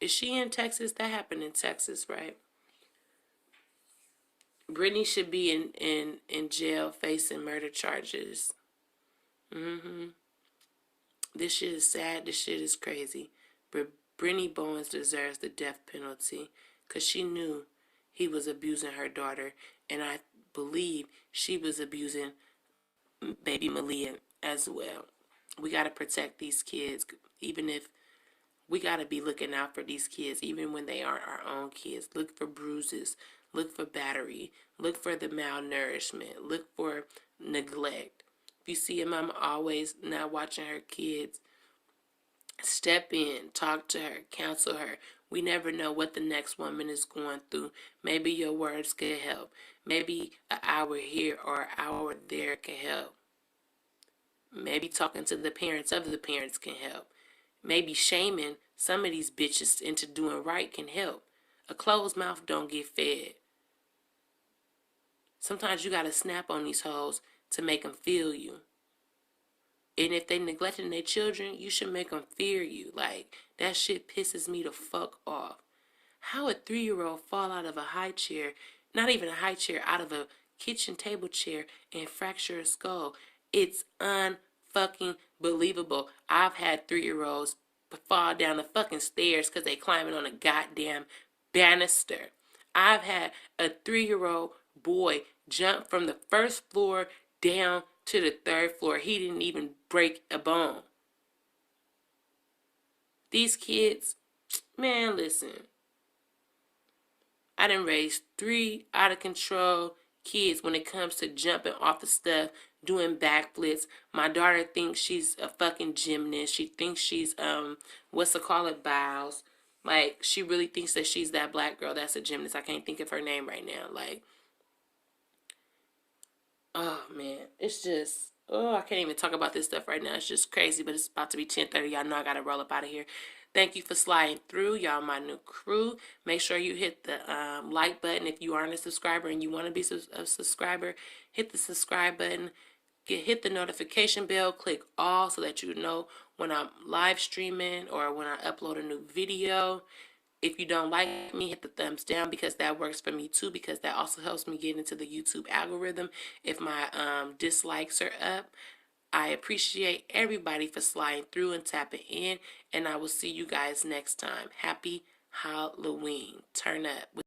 Is she in Texas? That happened in Texas, right? Brittany should be in jail facing murder charges. This shit is sad. This shit is crazy. But Brittany Bowens deserves the death penalty because she knew he was abusing her daughter. And I believe she was abusing baby Malia as well. We got to protect these kids, even if we got to be looking out for these kids, even when they aren't our own kids. Look for bruises. Look for battery. Look for the malnourishment. Look for neglect. If you see a mama always not watching her kids, step in, talk to her, counsel her. We never know what the next woman is going through. Maybe your words can help. Maybe an hour here or an hour there can help. Maybe talking to the parents of the parents can help. Maybe shaming some of these bitches into doing right can help. A closed mouth don't get fed. Sometimes you gotta snap on these hoes to make them feel you. And if they neglecting their children, you should make them fear you. Like, that shit pisses me the fuck off. How a 3-year-old fall out of a high chair, not even a high chair, out of a kitchen table chair and fracture a skull. It's unfucking believable. I've had 3-year-olds fall down the fucking stairs because they climbing on a goddamn banister. I've had a 3-year-old boy jumped from the first floor down to the third floor. He didn't even break a bone. These kids, man, listen. I done raised 3 out of control kids when it comes to jumping off of stuff, doing backflips. My daughter thinks she's a fucking gymnast. She thinks she's what's it called, bows. Like, she really thinks that she's that black girl that's a gymnast. I can't think of her name right now. Like, oh man, it's just, oh, I can't even talk about this stuff right now. It's just crazy, but it's about to be 10:30. Y'all know I gotta roll up out of here. Thank you for sliding through, y'all, my new crew. Make sure you hit the like button if you aren't a subscriber and you want to be a subscriber. Hit the subscribe button. Hit the notification bell. Click all so that you know when I'm live streaming or when I upload a new video. If you don't like me, hit the thumbs down because that works for me too, because that also helps me get into the YouTube algorithm if my dislikes are up. I appreciate everybody for sliding through and tapping in, and I will see you guys next time. Happy Halloween. Turn up.